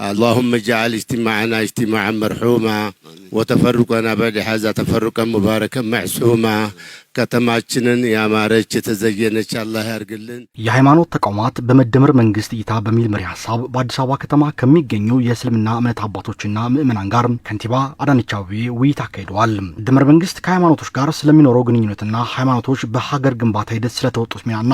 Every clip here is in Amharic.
اللهم اجعل اجتماعنا اجتماعا مرحوما وتفرقنا بعد هذا تفرقا مباركا معصوما ከተማችንን ያማረች የተዘየነች አላህ ያርግልን። የሃይማኖት ተቋማት በመደመር መንግስት እይታ በሚል መሪ ሐሳብ በአዲስ አበባ ከተማ ከሚገኙ የእስልምና እምነት አባቶችና ምእመናን ጋር ከንቲባ አዳነች አቤቤ ውይይት አካሂደዋል። መደመር መንግስት ከሃይማኖቶች ጋር ስለሚኖረው ግንኙነትና ሃይማኖቶች በሀገር ግንባታ ሂደት ስለተወጡት ሚናና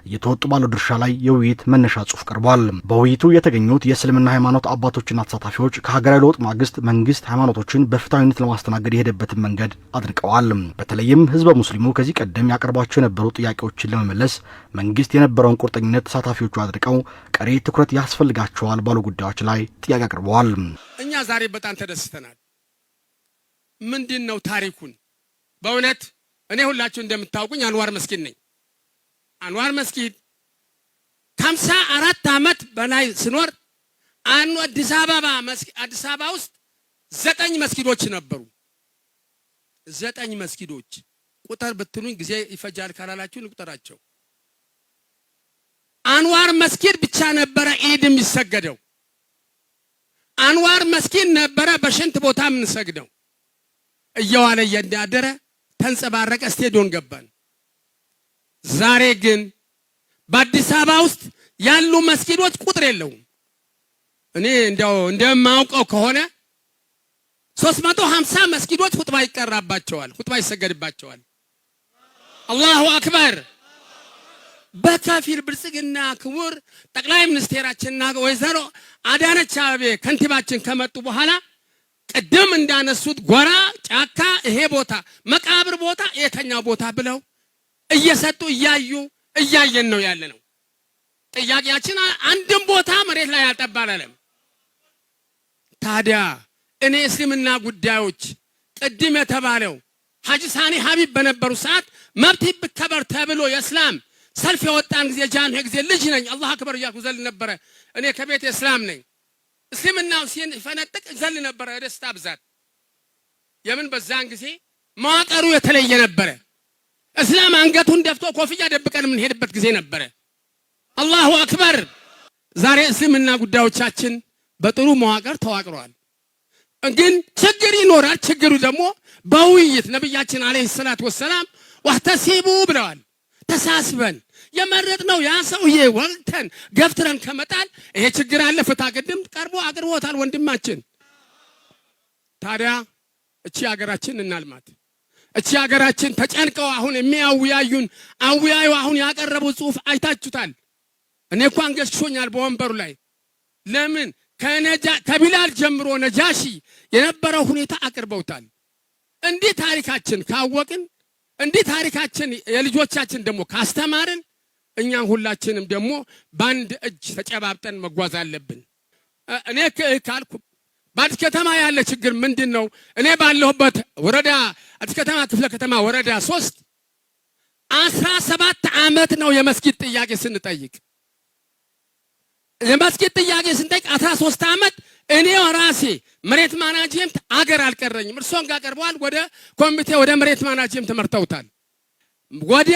እየተወጡ ባለው ድርሻ ላይ የውይይት መነሻ ጽሑፍ ቀርቧል። በውይይቱ የተገኙት የእስልምና ሃይማኖት አባቶችና ተሳታፊዎች ከሀገራዊ ለውጥ ማግስት መንግስት ሃይማኖቶችን በፍትሃዊነት ለማስተናገድ የሄደበትን መንገድ አድንቀዋል። በተለይም ህዝበ ሙስሊሙ ከዚህ ቀደም ያቀርባቸው የነበሩ ጥያቄዎችን ለመመለስ መንግስት የነበረውን ቁርጠኝነት ተሳታፊዎቹ አድርቀው ቀሪ ትኩረት ያስፈልጋቸዋል ባሉ ጉዳዮች ላይ ጥያቄ አቅርበዋል። እኛ ዛሬ በጣም ተደስተናል። ምንድነው ታሪኩን? በእውነት እኔ ሁላችሁ እንደምታውቁኝ አንዋር መስጊድ ነኝ። አንዋር መስጊድ ከ54 ዓመት በላይ ስኖር አዲስ አበባ ውስጥ 9 መስጊዶች ነበሩ። 9 መስጊዶች ቁጥር ብትሉኝ ጊዜ ይፈጃል ካላላችሁ እንቁጠራቸው። አንዋር መስጊድ ብቻ ነበረ ኢድ የሚሰገደው። አንዋር መስጊድ ነበረ በሽንት ቦታ የምንሰግደው። እየዋለ እያደረ ተንጸባረቀ ስቴዲዮን ገባን። ዛሬ ግን በአዲስ አበባ ውስጥ ያሉ መስጊዶች ቁጥር የለውም። እኔ እንደማውቀው ከሆነ 350 መስጊዶች ኹጥባ ይቀራባቸዋል፣ ኹጥባ ይሰገድባቸዋል። አላሁ አክበር። በከፊል ብልጽግና ክቡር ጠቅላይ ሚኒስቴራችንና ወይዘሮ አዳነች አቤቤ ከንቲባችን ከመጡ በኋላ ቅድም እንዳነሱት ጎራ ጫካ ይሄ ቦታ መቃብር ቦታ የተኛው ቦታ ብለው እየሰጡ እያየን ነው ያለነው። ጥያቄያችን አንድም ቦታ መሬት ላይ አልጠባለም። ታዲያ እኔ እስልምና ጉዳዮች ቅድም የተባለው ሐጂ ሳኒ ሀቢብ በነበሩ ሰዓት መብት ይከበር ተብሎ የእስላም ሰልፍ የወጣን ጊዜ ጃንሆይ ጊዜ ልጅ ነኝ አላህ አክበር እያልኩ ዘል ነበር። እኔ ከቤት እስላም ነኝ። እስልምናው ሲፈነጥቅ ዘል ነበር ደስታ ብዛት። የምን በዛን ጊዜ መዋቅሩ የተለየ ነበር። እስላም አንገቱን ደፍቶ ኮፍያ ደብቀን የምንሄድበት ጊዜ ነበር። አላሁ አክበር። ዛሬ እስልምና ጉዳዮቻችን በጥሩ መዋቅር ተዋቅረዋል። ግን ችግር ይኖራል። ችግሩ ደግሞ በውይይት ነብያችን አለይሂ ሰላቱ ወሰላም ወህተሲቡ ብለዋል። ተሳስበን የመረጥነው ያ ሰውዬ ወልተን ገፍትረን ከመጣል ይሄ ችግር አለ። ፍትሐ ቅድም ቀርቦ አቅርቦታል ወንድማችን። ታዲያ እቺ ሀገራችን እናልማት። እቺ ሀገራችን ተጨንቀው አሁን የሚያውያዩን አውያዩ አሁን ያቀረቡ ጽሑፍ አይታችሁታል። እኔ እንኳን ገሽሾኛል በወንበሩ ላይ። ለምን ከቢላል ጀምሮ ነጃሺ የነበረው ሁኔታ አቅርበውታል። እንዲህ ታሪካችን ካወቅን እንዲህ ታሪካችን የልጆቻችን ደግሞ ካስተማርን እኛን ሁላችንም ደግሞ በአንድ እጅ ተጨባብጠን መጓዝ አለብን። እኔ ካልኩ በአዲስ ከተማ ያለ ችግር ምንድነው? እኔ ባለሁበት ወረዳ አዲስ ከተማ ክፍለ ከተማ ወረዳ 3 17 ዓመት ነው የመስጊድ ጥያቄ ስንጠይቅ። የመስጊድ ጥያቄ ስንጠይቅ 13 ዓመት እኔ ራሴ መሬት ማናጅመንት አገር አልቀረኝም። እርሶን ጋር ቀርበዋል። ወደ ኮሚቴ ወደ መሬት ማናጅመንት ተመርተውታል። ወደ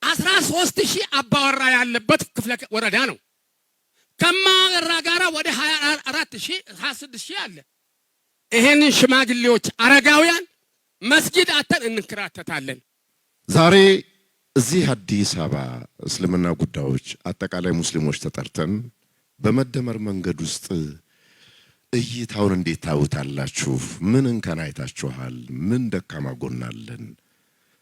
13000 አባወራ ያለበት ክፍለ ወረዳ ነው። ከማወራ ጋራ ወደ 24000 26000 አለ። ይሄንን ሽማግሌዎች አረጋውያን መስጊድ አተን እንከራተታለን። ዛሬ እዚህ አዲስ አበባ እስልምና ጉዳዮች አጠቃላይ ሙስሊሞች ተጠርተን በመደመር መንገድ ውስጥ እይታውን እንዴት ታውታላችሁ? ምን እንከን አይታችኋል? ምን ደካማ ጎን አለን?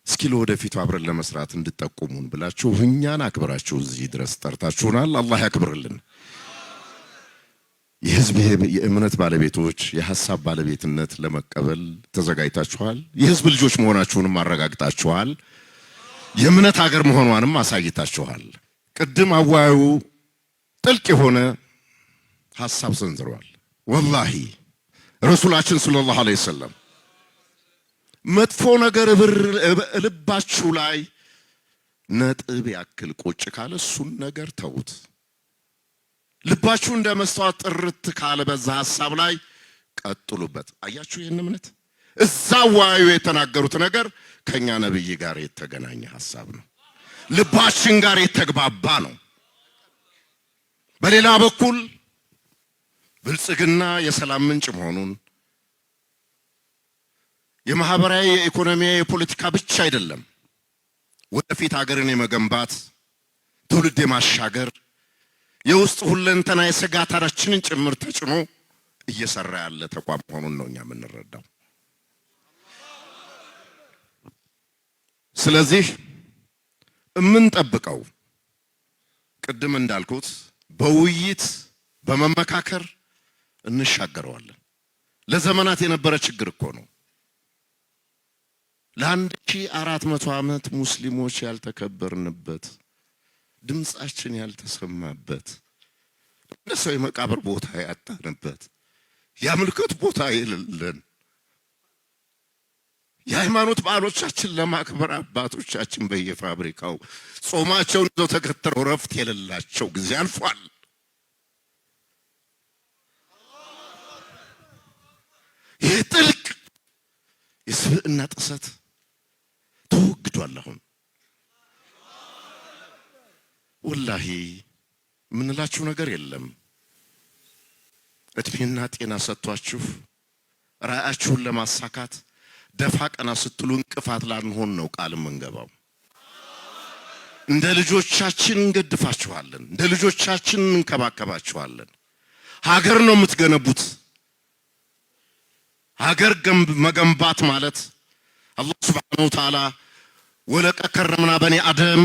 እስኪ ለወደፊቱ አብረን ለመስራት እንድትጠቁሙን ብላችሁ እኛን አክብራችሁ እዚህ ድረስ ጠርታችሁናል። አላህ ያክብርልን። የህዝብ የእምነት ባለቤቶች የሐሳብ ባለቤትነት ለመቀበል ተዘጋጅታችኋል። የህዝብ ልጆች መሆናችሁንም አረጋግጣችኋል። የእምነት ሀገር መሆኗንም አሳይታችኋል። ቅድም አዋዩ ጥልቅ የሆነ ሐሳብ ሰንዝሯል። ወላሂ ረሱላችን ሰለላሁ ዐለይሂ ወሰለም መጥፎ ነገር ልባችሁ ላይ ነጥብ ያክል ቁጭ ካለ እሱን ነገር ተውት። ልባችሁ እንደ መስታወት ጥርት ካለ በዛ ሐሳብ ላይ ቀጥሉበት። አያችሁ ይሄን እምነት እዛው ዋዩ የተናገሩት ነገር ከኛ ነብይ ጋር የተገናኘ ሐሳብ ነው። ልባችን ጋር የተግባባ ነው። በሌላ በኩል ብልጽግና የሰላም ምንጭ መሆኑን የማህበራዊ የኢኮኖሚያዊ የፖለቲካ ብቻ አይደለም ወደፊት ሀገርን የመገንባት ትውልድ የማሻገር የውስጥ ሁለንተና የስጋታችንን ጭምር ተጭኖ እየሰራ ያለ ተቋም መሆኑን ነው እኛ የምንረዳው። ስለዚህ የምንጠብቀው ቅድም እንዳልኩት በውይይት በመመካከር እንሻገረዋለን። ለዘመናት የነበረ ችግር እኮ ነው። ለ1400 ዓመት ሙስሊሞች ያልተከበርንበት ድምጻችን ያልተሰማበት እንደ ሰው የመቃብር ቦታ ያጣንበት የአምልኮት ቦታ የሌለን የሃይማኖት በዓሎቻችን ለማክበር አባቶቻችን በየፋብሪካው ጾማቸውን ይዘው ተከትረው ረፍት የሌላቸው ጊዜ አልፏል። ይህ ጥልቅ የስብዕና ጥሰት ተወግዷል። አሁን ወላሂ ምንላችሁ ነገር የለም። እድሜና ጤና ሰጥቷችሁ ራእያችሁን ለማሳካት ደፋ ቀና ስትሉ እንቅፋት ላንሆን ነው ቃል መንገባው። እንደ ልጆቻችን እንገድፋችኋለን፣ እንደ ልጆቻችን እንከባከባችኋለን። ሀገር ነው የምትገነቡት። ሀገር መገንባት ማለት አላህ Subhanahu Wa Ta'ala ወለቀ ከረምና በኒ አደም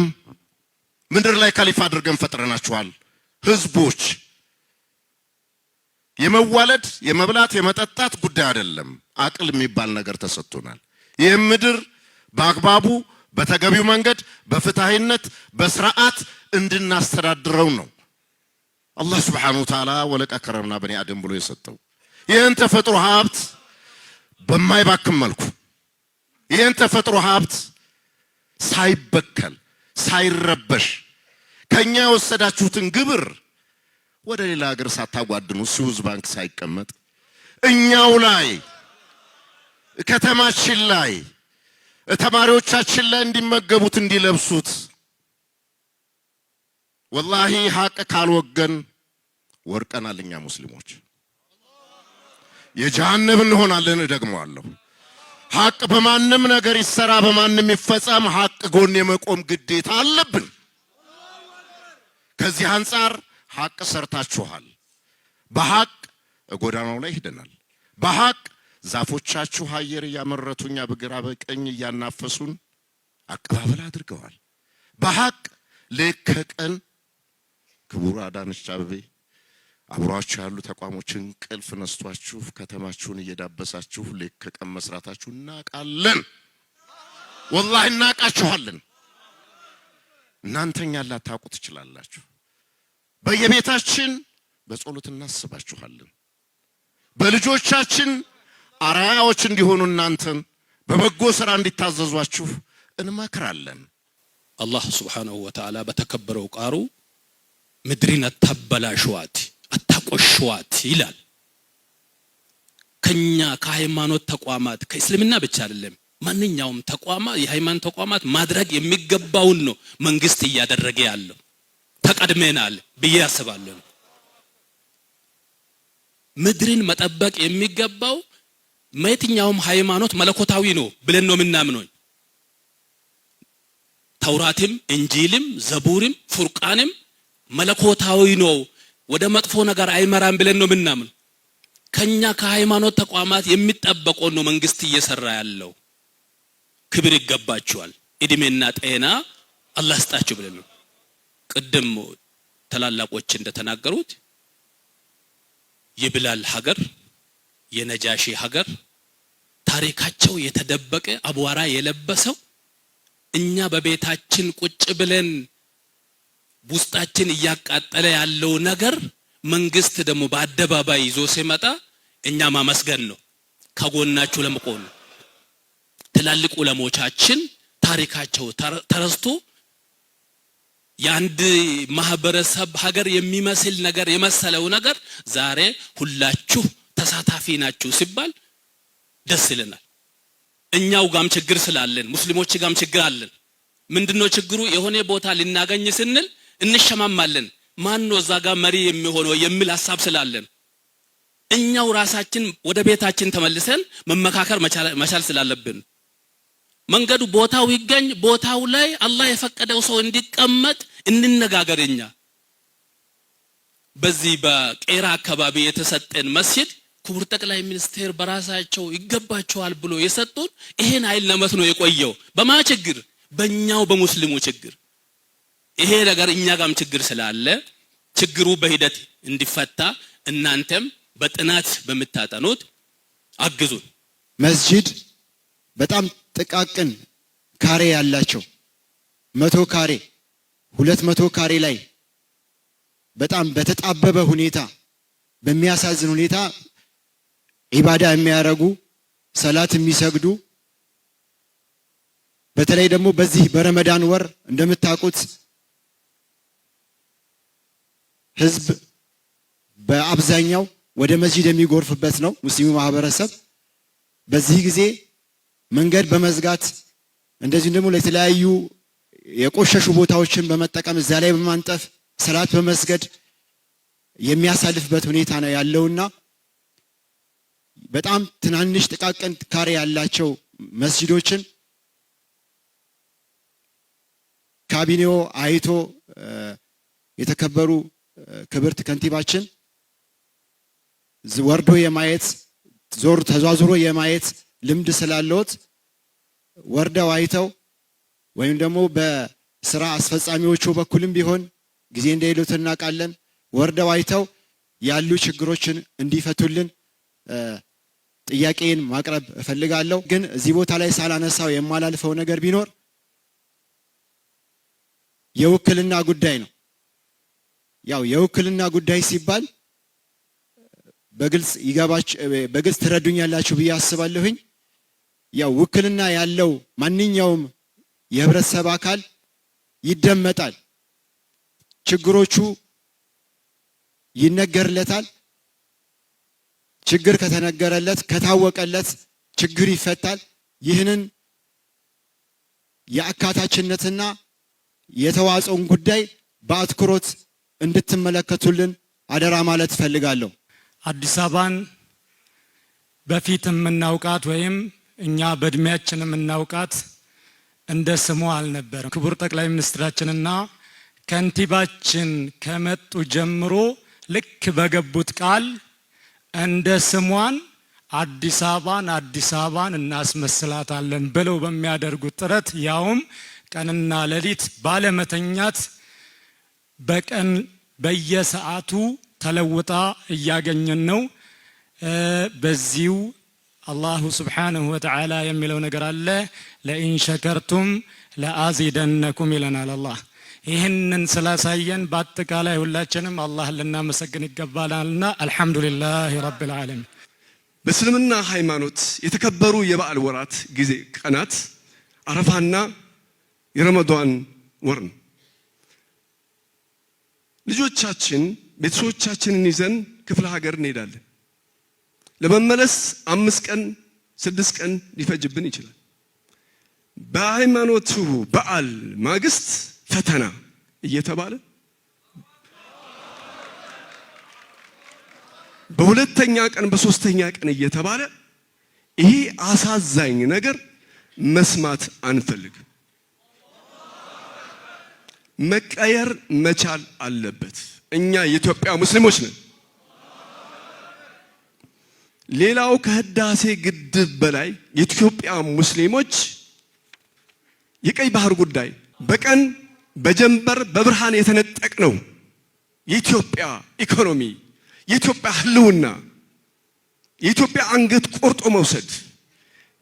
ምድር ላይ ካሊፋ አድርገን ፈጥረናችኋል። ህዝቦች የመዋለድ የመብላት የመጠጣት ጉዳይ አይደለም። አቅል የሚባል ነገር ተሰጥቶናል። ይህ ምድር በአግባቡ በተገቢው መንገድ በፍትሃዊነት በስርዓት እንድናስተዳድረው ነው አላህ Subhanahu Wa Ta'ala ወለቀ ከረምና በኒ አደም ብሎ የሰጠው። ይህን ተፈጥሮ ሀብት በማይባክም መልኩ ይህን ተፈጥሮ ሀብት ሳይበከል ሳይረበሽ ከኛ የወሰዳችሁትን ግብር ወደ ሌላ ሀገር ሳታጓድኑ ስዊዝ ባንክ ሳይቀመጥ እኛው ላይ ከተማችን ላይ ተማሪዎቻችን ላይ እንዲመገቡት እንዲለብሱት ወላሂ ሀቅ ካልወገን ወርቀናል። እኛ ሙስሊሞች የጀሃነም እንሆናለን። ደግሞአለሁ ሀቅ በማንም ነገር ይሰራ በማንም ይፈጸም ሀቅ ጎን የመቆም ግዴታ አለብን። ከዚህ አንፃር ሀቅ ሰርታችኋል። በሀቅ ጎዳናው ላይ ሄደናል። በሀቅ ዛፎቻችሁ አየር ያመረቱኛ በግራ በቀኝ ያናፈሱን አቀባበል አድርገዋል። በሀቅ ለከቀን ክቡር አዳነች አቤቤ አብሯችሁ ያሉ ተቋሞችን ቅልፍ ነስቷችሁ ከተማችሁን እየዳበሳችሁ ለከቀን መስራታችሁ እናቃለን። ወላሂ እናቃችኋለን። እናንተኛ ላታውቁ ትችላላችሁ። በየቤታችን በጸሎት እናስባችኋለን። በልጆቻችን አራያዎች እንዲሆኑ እናንተን በበጎ ስራ እንዲታዘዟችሁ እንመክራለን። አላህ Subhanahu Wa Ta'ala በተከበረው ቃሉ ምድሪን አታበላሽዋት አታቆሽዋት ይላል። ከኛ ከሃይማኖት ተቋማት ከእስልምና ብቻ አይደለም ማንኛውም ተቋማት የሃይማኖት ተቋማት ማድረግ የሚገባውን ነው መንግስት እያደረገ ያለው። ተቀድመናል ብዬ አስባለሁ። ምድርን መጠበቅ የሚገባው የትኛውም ሃይማኖት መለኮታዊ ነው ብለን ነው የምናምነው። ተውራትም እንጂልም ዘቡርም ፉርቃንም መለኮታዊ ነው ወደ መጥፎ ነገር አይመራም ብለን ነው የምናምነው። ከኛ ከሃይማኖት ተቋማት የሚጠበቀው ነው መንግስት እየሰራ ያለው። ክብር ይገባቸዋል። እድሜና ጤና አላህ ስጣቸው ብለን ነው። ቅድም ተላላቆች እንደተናገሩት የብላል ሀገር የነጃሺ ሀገር ታሪካቸው የተደበቀ አቧራ የለበሰው እኛ በቤታችን ቁጭ ብለን ውስጣችን እያቃጠለ ያለው ነገር መንግስት ደግሞ በአደባባይ ይዞ ሲመጣ እኛ ማመስገን ነው። ከጎናችሁ ለመቆም ነው። ትላልቅ ዑለሞቻችን ታሪካቸው ተረስቶ የአንድ ማህበረሰብ ሀገር የሚመስል ነገር የመሰለው ነገር ዛሬ ሁላችሁ ተሳታፊ ናችሁ ሲባል ደስ ይለናል። እኛው ጋም ችግር ስላለን ሙስሊሞች ጋም ችግር አለን። ምንድነው ችግሩ? የሆነ ቦታ ልናገኝ ስንል እንሸማማለን። ማን ነው እዛ ጋር መሪ የሚሆነው የሚል ሐሳብ ስላለን እኛው ራሳችን ወደ ቤታችን ተመልሰን መመካከር መቻል ስላለብን መንገዱ ቦታው ይገኝ ቦታው ላይ አላህ የፈቀደው ሰው እንዲቀመጥ እንነጋገርኛ በዚህ በቄራ አካባቢ የተሰጠን መስጂድ ክቡር ጠቅላይ ሚኒስትር በራሳቸው ይገባቸዋል ብሎ የሰጡን ይሄን አይል ለመት ነው የቆየው በማችግር በእኛው በሙስሊሙ ችግር ይሄ ነገር እኛ ጋርም ችግር ስላለ ችግሩ በሂደት እንዲፈታ እናንተም በጥናት በመታጠኑት አግዙን መስጂድ በጣም ጥቃቅን ካሬ ያላቸው 100 ካሬ 200 ካሬ ላይ በጣም በተጣበበ ሁኔታ በሚያሳዝን ሁኔታ ኢባዳ የሚያረጉ ሰላት የሚሰግዱ በተለይ ደግሞ በዚህ በረመዳን ወር እንደምታውቁት ህዝብ በአብዛኛው ወደ መስጂድ የሚጎርፍበት ነው ሙስሊሙ ማህበረሰብ በዚህ ጊዜ መንገድ በመዝጋት እንደዚህ ደግሞ ለተለያዩ የቆሸሹ ቦታዎችን በመጠቀም እዛ ላይ በማንጠፍ ሰላት በመስገድ የሚያሳልፍበት ሁኔታ ነው ያለውና በጣም ትናንሽ ጥቃቅን ካሬ ያላቸው መስጂዶችን ካቢኔው አይቶ የተከበሩ ክብርት ከንቲባችን ወርዶ የማየት ተዟዙሮ የማየት ልምድ ስላለዎት ወርደው አይተው ወይም ደግሞ በስራ አስፈጻሚዎቹ በኩልም ቢሆን ጊዜ እንደሌሎት እናውቃለን ወርደው አይተው ያሉ ችግሮችን እንዲፈቱልን ጥያቄን ማቅረብ እፈልጋለሁ ግን እዚህ ቦታ ላይ ሳላነሳው የማላልፈው ነገር ቢኖር የውክልና ጉዳይ ነው ያው የውክልና ጉዳይ ሲባል በግልጽ ትረዱኛላችሁ ብዬ አስባለሁኝ ያው ውክልና ያለው ማንኛውም የህብረተሰብ አካል ይደመጣል ችግሮቹ ይነገርለታል ችግር ከተነገረለት ከታወቀለት ችግር ይፈታል ይህንን የአካታችነትና የተዋጾን ጉዳይ በአትኩሮት እንድትመለከቱልን አደራ ማለት ፈልጋለሁ አዲስ አበባን በፊትም እናውቃት ወይም እኛ በእድሜያችንም እናውቃት እንደ ስሙ አልነበረም ክቡር ጠቅላይ ሚኒስትራችንና ከንቲባችን ከመጡ ጀምሮ ልክ በገቡት ቃል እንደ ስሟን አዲስ አበባን እናስመስላታለን ብለው በሚያደርጉት ጥረት ያውም ቀንና ሌሊት ባለመተኛት በቀን በየሰዓቱ ተለውጣ እያገኘን ነው በዚሁ አላሁ Subhanahu Wa Ta'ala የሚለው ነገር አለ ለኢን ሸከርቱም ለአዚደነኩም ይለናል አላህ ይሄንን ስላሳየን በአጠቃላይ ሁላችንም አላህን ልናመሰግን ይገባናልና አልহামዱሊላሂ ረቢል ዓለሚን በእስልምና ሃይማኖት የተከበሩ የበዓል ወራት ጊዜ ቀናት አረፋና የረመዳን ወር ነው ልጆቻችን ቤተሰቦቻችንን ይዘን ክፍለ ሀገር እንሄዳለን ለመመለስ 5 ቀን 6 ቀን ሊፈጅብን ይችላል በሃይማኖቱ በዓል ማግስት ፈተና እየተባለ በሁለተኛ ቀን በሶስተኛ ቀን እየተባለ ይሄ አሳዛኝ ነገር መስማት አንፈልግ መቀየር መቻል አለበት እኛ የኢትዮጵያ ሙስሊሞች ነን ሌላው ከህዳሴ ግድብ በላይ የኢትዮጵያ ሙስሊሞች የቀይ ባህር ጉዳይ በቀን በጀንበር በብርሃን የተነጠቅ ነው የኢትዮጵያ ኢኮኖሚ የኢትዮጵያ ህልውና የኢትዮጵያ አንገት ቆርጦ መውሰድ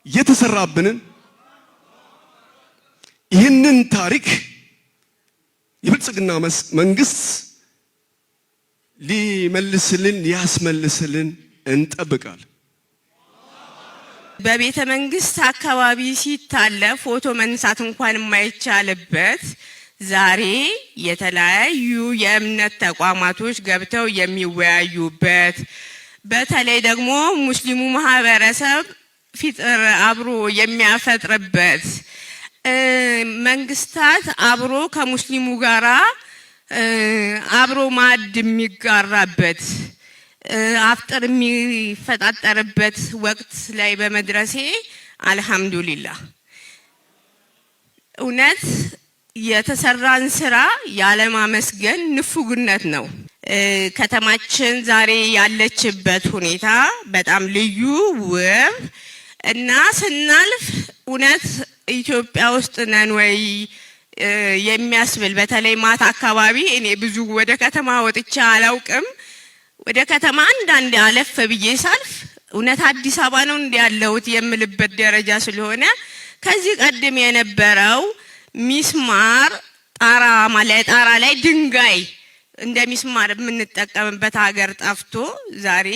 የተሰራብንን ይህንን ታሪክ የብልጽግና መንግስት ሊመልስልን ሊያስመልስልን እንጠብቃል በቤተ መንግስት አካባቢ ሲታለፍ ፎቶ መንሳት እንኳን የማይቻልበት ዛሬ የተለያዩ የእምነት ተቋማቶች ገብተው የሚወያዩበት በተለይ ደግሞ ሙስሊሙ ማህበረሰብ ፊጥር አብሮ የሚያፈጥርበት መንግስታት አብሮ ከሙስሊሙ ጋራ አብሮ ማዕድ የሚጋራበት አፍጥር የሚፈጣጠርበት ወቅት ላይ በመድረሴ አልহামዱሊላህ። እውነት የተሰራን ስራ ያለማመስገን ንፉግነት ነው። ከተማችን ዛሬ ያለችበት ሁኔታ በጣም ልዩ ውብ እና ስናልፍ እውነት ኢትዮጵያ ውስጥ ነን ወይ የሚያስብል በተለይ ማታ አካባቢ እኔ ብዙ ወደ ከተማ ወጥቼ አላውቅም። ወደ ከተማ አንዳንድ አለፍ ብዬ ሳልፍ እውነት አዲስ አበባ ነው እንደ ያለሁት የምልበት ደረጃ ስለሆነ ከዚህ ቀደም የነበረው ሚስማር ጣራ ላይ ድንጋይ እንደ ሚስማር የምንጠቀምበት ሀገር ጠፍቶ ዛሬ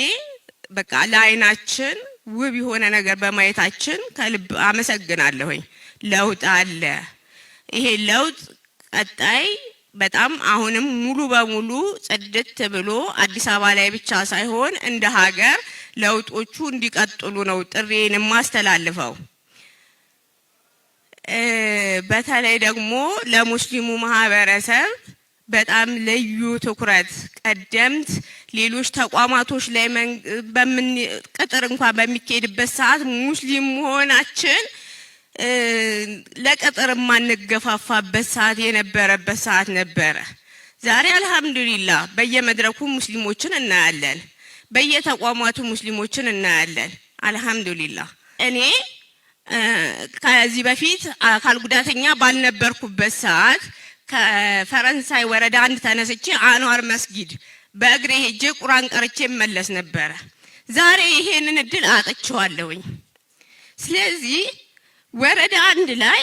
በቃ ለዓይናችን ውብ የሆነ ነገር በማየታችን ከልብ አመሰግናለሁኝ። ለውጥ አለ። ይሄ ለውጥ ቀጣይ በጣም አሁንም ሙሉ በሙሉ ጽድት ብሎ አዲስ አበባ ላይ ብቻ ሳይሆን እንደ ሀገር ለውጦቹ እንዲቀጥሉ ነው ጥሪዬን ማስተላልፈው። በተለይ ደግሞ ለሙስሊሙ ማህበረሰብ በጣም ልዩ ትኩረት ቀደምት ሌሎች ተቋማቶች ላይ ቅጥር እንኳን በሚካሄድበት ሰዓት ሙስሊም መሆናችን ለቅጥር ማንገፋፋበት ሰዓት የነበረበት ሰዓት ነበረ። ዛሬ አልহামዱሊላህ በየመድረኩ ሙስሊሞችን እናያለን፣ በየተቋማቱ ሙስሊሞችን እናያለን። አልহামዱሊላህ እኔ ከዚህ በፊት አካል ጉዳተኛ ባልነበርኩበት ሰዓት ከፈረንሳይ ወረዳ አንድ ተነስቼ አንዋር መስጊድ በእግሬ ሄጄ ቁርአን ቀርቼ መለስ ነበር። ዛሬ ይሄንን እድል አጥቼዋለሁኝ። ስለዚህ ወረዳ አንድ ላይ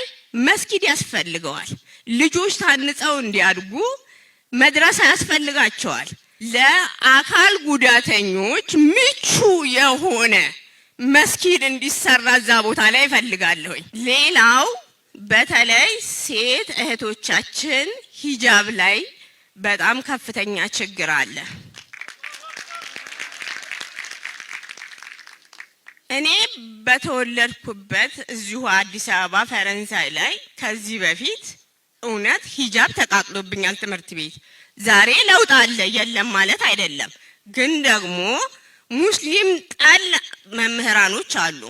መስጊድ ያስፈልገዋል። ልጆች ታንጸው እንዲያድጉ መድረሳ ያስፈልጋቸዋል። ለአካል ጉዳተኞች ምቹ የሆነ መስጊድ እንዲሰራ እዛ ቦታ ላይ ፈልጋለሁኝ። ሌላው በተለይ ሴት እህቶቻችን ሂጃብ ላይ በጣም ከፍተኛ ችግር አለ። እኔ በተወለድኩበት እዚሁ አዲስ አበባ ፈረንሳይ ላይ ከዚህ በፊት እውነት ሂጃብ ተቃጥሎብኛል ትምህርት ቤት። ዛሬ ለውጥ አለ የለም ማለት አይደለም፣ ግን ደግሞ ሙስሊም ጠል መምህራኖች አሉ።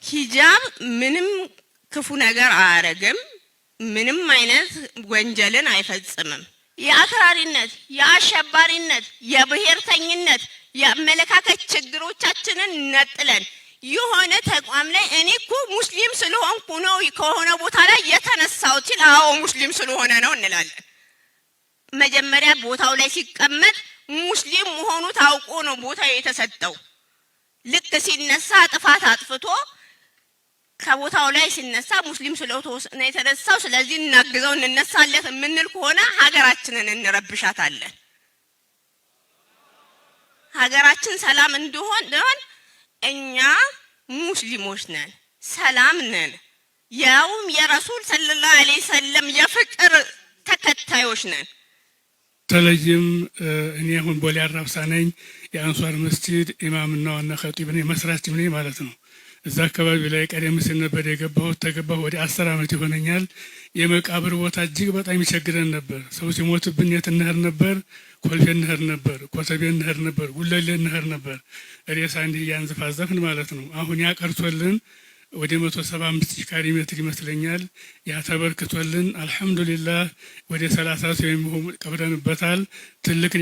ሂጃብ ምንም ክፉ ነገር አያረግም፣ ምንም አይነት ወንጀልን አይፈጽምም። የአክራሪነት፣ የአሸባሪነት፣ የብሔርተኝነት የአመለካከት ችግሮቻችንን ነጥለን የሆነ ተቋም ላይ እኔ እኮ ሙስሊም ስለሆንኩ ነው ከሆነ ቦታ ላይ የተነሳሁት ሲል አዎ ሙስሊም ስለሆነ ነው እንላለን። መጀመሪያ ቦታው ላይ ሲቀመጥ ሙስሊም መሆኑ ታውቆ ነው ቦታው የተሰጠው። ልክ ሲነሳ ጥፋት አጥፍቶ ከቦታው ላይ ሲነሳ ሙስሊም ስለሆነ የተነሳው ስለዚህ እናግዘው እንነሳለን የምንል ከሆነ ሀገራችንን እንረብሻታለን። ሀገራችን ሰላም እንዲሆን እኛ ሙስሊሞች ነን፣ ሰላም ነን፣ ያውም የረሱል ሰለላሁ ዐለይሂ ወሰለም የፍቅር ተከታዮች ነን። ተለይም እኔ አሁን ቦሌ አራብሳ ነኝ። የአንሷር መስጂድ ኢማምና ዋና ኸጢብ ነኝ፣ መስራች ነኝ ማለት ነው። እዛ አካባቢ ላይ ቀደም ሲል ነበር የገባሁት። ተገባሁ ወደ 10 ዓመት ይሆነኛል። የመቃብር ቦታ እጅግ በጣም ይቸግረን ነበር። ሰው ሲሞትብን የት እንሄድ ነበር? ኮልፌ እንሄድ ነበር፣ ኮተቤ እንሄድ ነበር፣ ጉለሌ እንሄድ ነበር። ሬሳ እንዲህ እያንዘፋዘፍን ማለት ነው። አሁን ያቀርቶልን ወደ 175 ካሬ ሜትር ይመስለኛል ያ ተበርክቶልን አልহামዱሊላህ ወደ 30 ሰው የሚሆን ቀብረንበታል። ትልቅ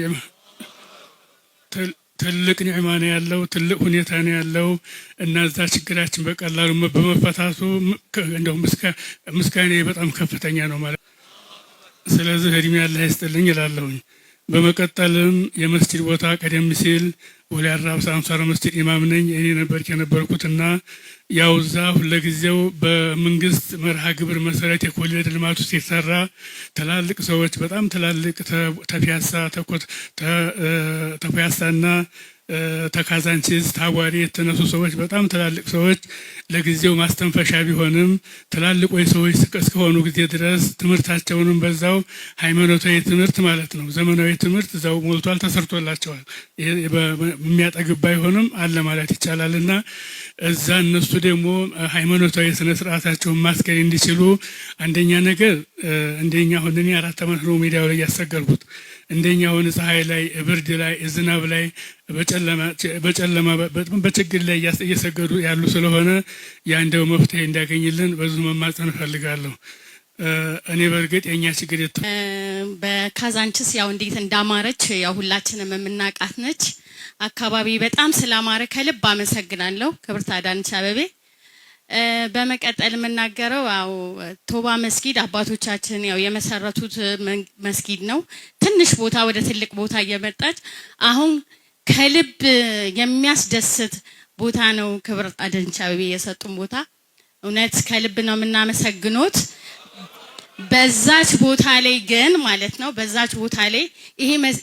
ኒዕማ ነው ያለው፣ ትልቅ ሁኔታ ነው ያለው እና እዛ ችግራችን በቀላሉ በመፈታቱ እንደው ምስጋና በጣም ከፍተኛ ነው ማለት። ስለዚህ እድሜ አላህ ይስጥልኝ እላለሁኝ። በመቀጠልም የመስጂድ ቦታ ቀደም ሲል ወደ አራብሳ አንሷር መስጂድ ኢማም ነኝ እኔ የነበርኩትና ያው እዛ ሁለጊዜው በመንግስት መርሃ ግብር መሰረት የኮሪደር ልማቱ ሲሰራ ትላልቅ ሰዎች በጣም ትላልቅ ተፒያሳና ተካዛንቺስ ታዋሪ የተነሱ ሰዎች በጣም ትላልቅ ሰዎች ለጊዜው ማስተንፈሻ ቢሆንም ትላልቆች ሰዎች እስከሆኑ ጊዜ ድረስ ትምህርታቸውንም በዛው ሃይማኖታዊ ትምህርት ማለት ነው ዘመናዊ ትምህርት እዛው ሞልቷል፣ ተሰርቶላቸዋል። የሚያጠግብ ባይሆንም አለ ማለት ይቻላልና እዛ እነሱ ደግሞ ሃይማኖታዊ ስነ ስርዓታቸውን ማስከል እንዲችሉ አንደኛ ነገር እንደኛ ሆነን 4 ዓመት ነው ሚዲያው ላይ ያሰገርኩት። እንደኛውን ፀሐይ ላይ ብርድ ላይ ዝናብ ላይ በጨለማ በችግር ላይ እየሰገዱ ያሉ ስለሆነ ያ እንደው መፍትሄ እንዲያገኝልን በዙ መማጸን እፈልጋለሁ። እኔ በርግጥ የኛ ችግር በካዛንችስ ያው እንዴት እንዳማረች ያው ሁላችንም የምናውቃት ነች። አካባቢ በጣም ስላማረ ከልብ አመሰግናለሁ ክብርት አዳነች አቤቤ። በመቀጠል የምናገረው ያው ቶባ መስጊድ አባቶቻችን ያው የመሰረቱት መስጊድ ነው። ትንሽ ቦታ ወደ ትልቅ ቦታ እየመጣች አሁን ከልብ የሚያስደስት ቦታ ነው። ክብርት አዳነች አቤቤ የሰጡን ቦታ እውነት ከልብ ነው የምናመሰግኖት። በዛች ቦታ ላይ ግን ማለት ነው በዛች ቦታ ላይ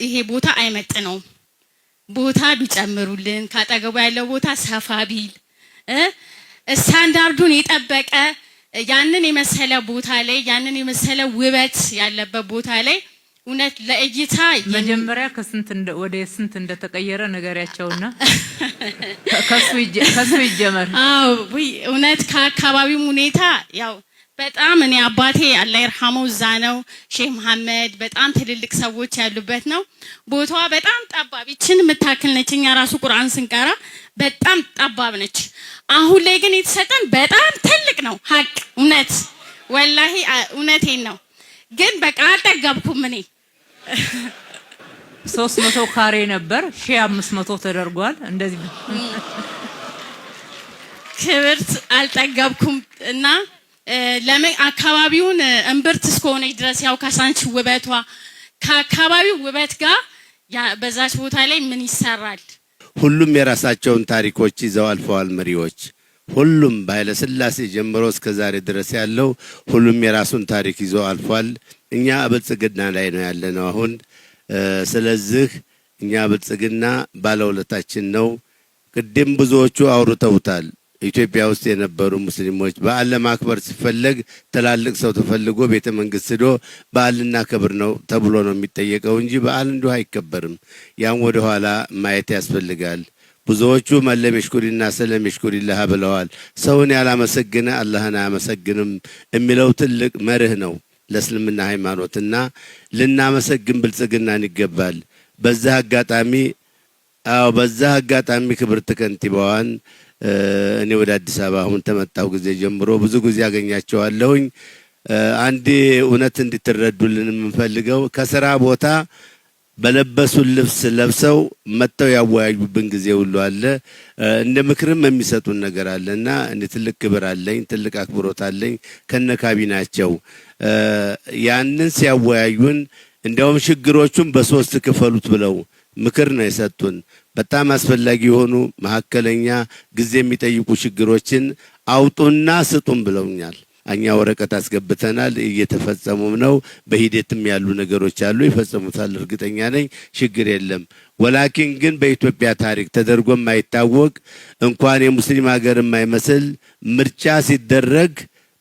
ይሄ ቦታ አይመጥነውም። ቦታ ቢጨምሩልን ካጠገቡ ያለው ቦታ ሰፋ ቢል ስታንዳርዱን የጠበቀ ያንን የመሰለ ቦታ ላይ ያንን የመሰለ ውበት ያለበት ቦታ ላይ እውነት ለእይታ መጀመሪያ ከስንት ወደ ስንት እንደተቀየረ ነገሪያቸውና ከሱ ይጀመር። አዎ እውነት ከአካባቢው ሁኔታ ያው በጣም እኔ አባቴ አላህ ይርሐመው እዛ ነው። ሼህ መሐመድ በጣም ትልልቅ ሰዎች ያሉበት ነው። ቦታዋ በጣም ጠባብ ይችን የምታክል ነች። እኛ ራሱ ቁርአን ስንቀራ በጣም ጠባብ ነች። አሁን ላይ ግን የተሰጠን በጣም ትልቅ ነው። ሀቅ እውነት ወላሂ እውነቴን ነው። ግን በቃ አልጠገብኩም። እኔ 300 ካሬ ነበር 1500 ተደርጓል። እንደዚህ ክብርት አልጠገብኩም እና ለምን አካባቢውን እምብርት እስከሆነች ድረስ ያው ካዛንች ውበቷ ከአካባቢው ውበት ጋር በዛች ቦታ ላይ ምን ይሰራል? ሁሉም የራሳቸውን ታሪኮች ይዘው አልፈዋል መሪዎች። ሁሉም በኃይለ ሥላሴ ጀምሮ እስከ ዛሬ ድረስ ያለው ሁሉም የራሱን ታሪክ ይዞ አልፏል። እኛ ብልጽግና ላይ ነው ያለነው አሁን። ስለዚህ እኛ ብልጽግና ባለውለታችን ነው። ቅድም ብዙዎቹ አውርተውታል። ኢትዮጵያ ውስጥ የነበሩ ሙስሊሞች በዓል ለማክበር ሲፈለግ ትላልቅ ሰው ተፈልጎ ቤተ መንግስት ሄዶ በዓልና ክብር ነው ተብሎ ነው የሚጠየቀው እንጂ በዓል እንዲሁ አይከበርም። ያን ወደ ኋላ ማየት ያስፈልጋል። ብዙዎቹ መለም ይሽኩሪና ሰለም ይሽኩሪላህ ብለዋል። ሰውን ያላመሰገነ አላህን አያመሰግንም የሚለው ትልቅ መርህ ነው ለእስልምና ሃይማኖትና ልናመሰግን ብልጽግናን ይገባል። በዛ አጋጣሚ ክብርት ከንቲባዋን እኔ ወደ አዲስ አበባ አሁን ተመጣው ጊዜ ጀምሮ ብዙ ጊዜ ያገኛቸዋለሁኝ። አንድ እውነት እንድትረዱልን የምንፈልገው ከስራ ቦታ በለበሱ ልብስ ለብሰው መተው ያወያዩብን ጊዜ ሁሉ አለ። እንደ ምክርም የሚሰጡን ነገር አለና እኔ ትልቅ ክብር አለኝ፣ ትልቅ አክብሮት አለኝ ከነ ካቢናቸው። ያንን ሲያወያዩን እንዲያውም ችግሮቹን በሶስት ክፈሉት ብለው ምክር ነው የሰጡን። በጣም አስፈላጊ የሆኑ መካከለኛ ጊዜ የሚጠይቁ ችግሮችን አውጡና ስጡን ብለውኛል። እኛ ወረቀት አስገብተናል፣ እየተፈጸሙም ነው። በሂደትም ያሉ ነገሮች አሉ፣ ይፈጸሙታል እርግጠኛ ነኝ። ችግር የለም። ወላኪን ግን በኢትዮጵያ ታሪክ ተደርጎ የማይታወቅ እንኳን የሙስሊም ሀገር የማይመስል ምርጫ ሲደረግ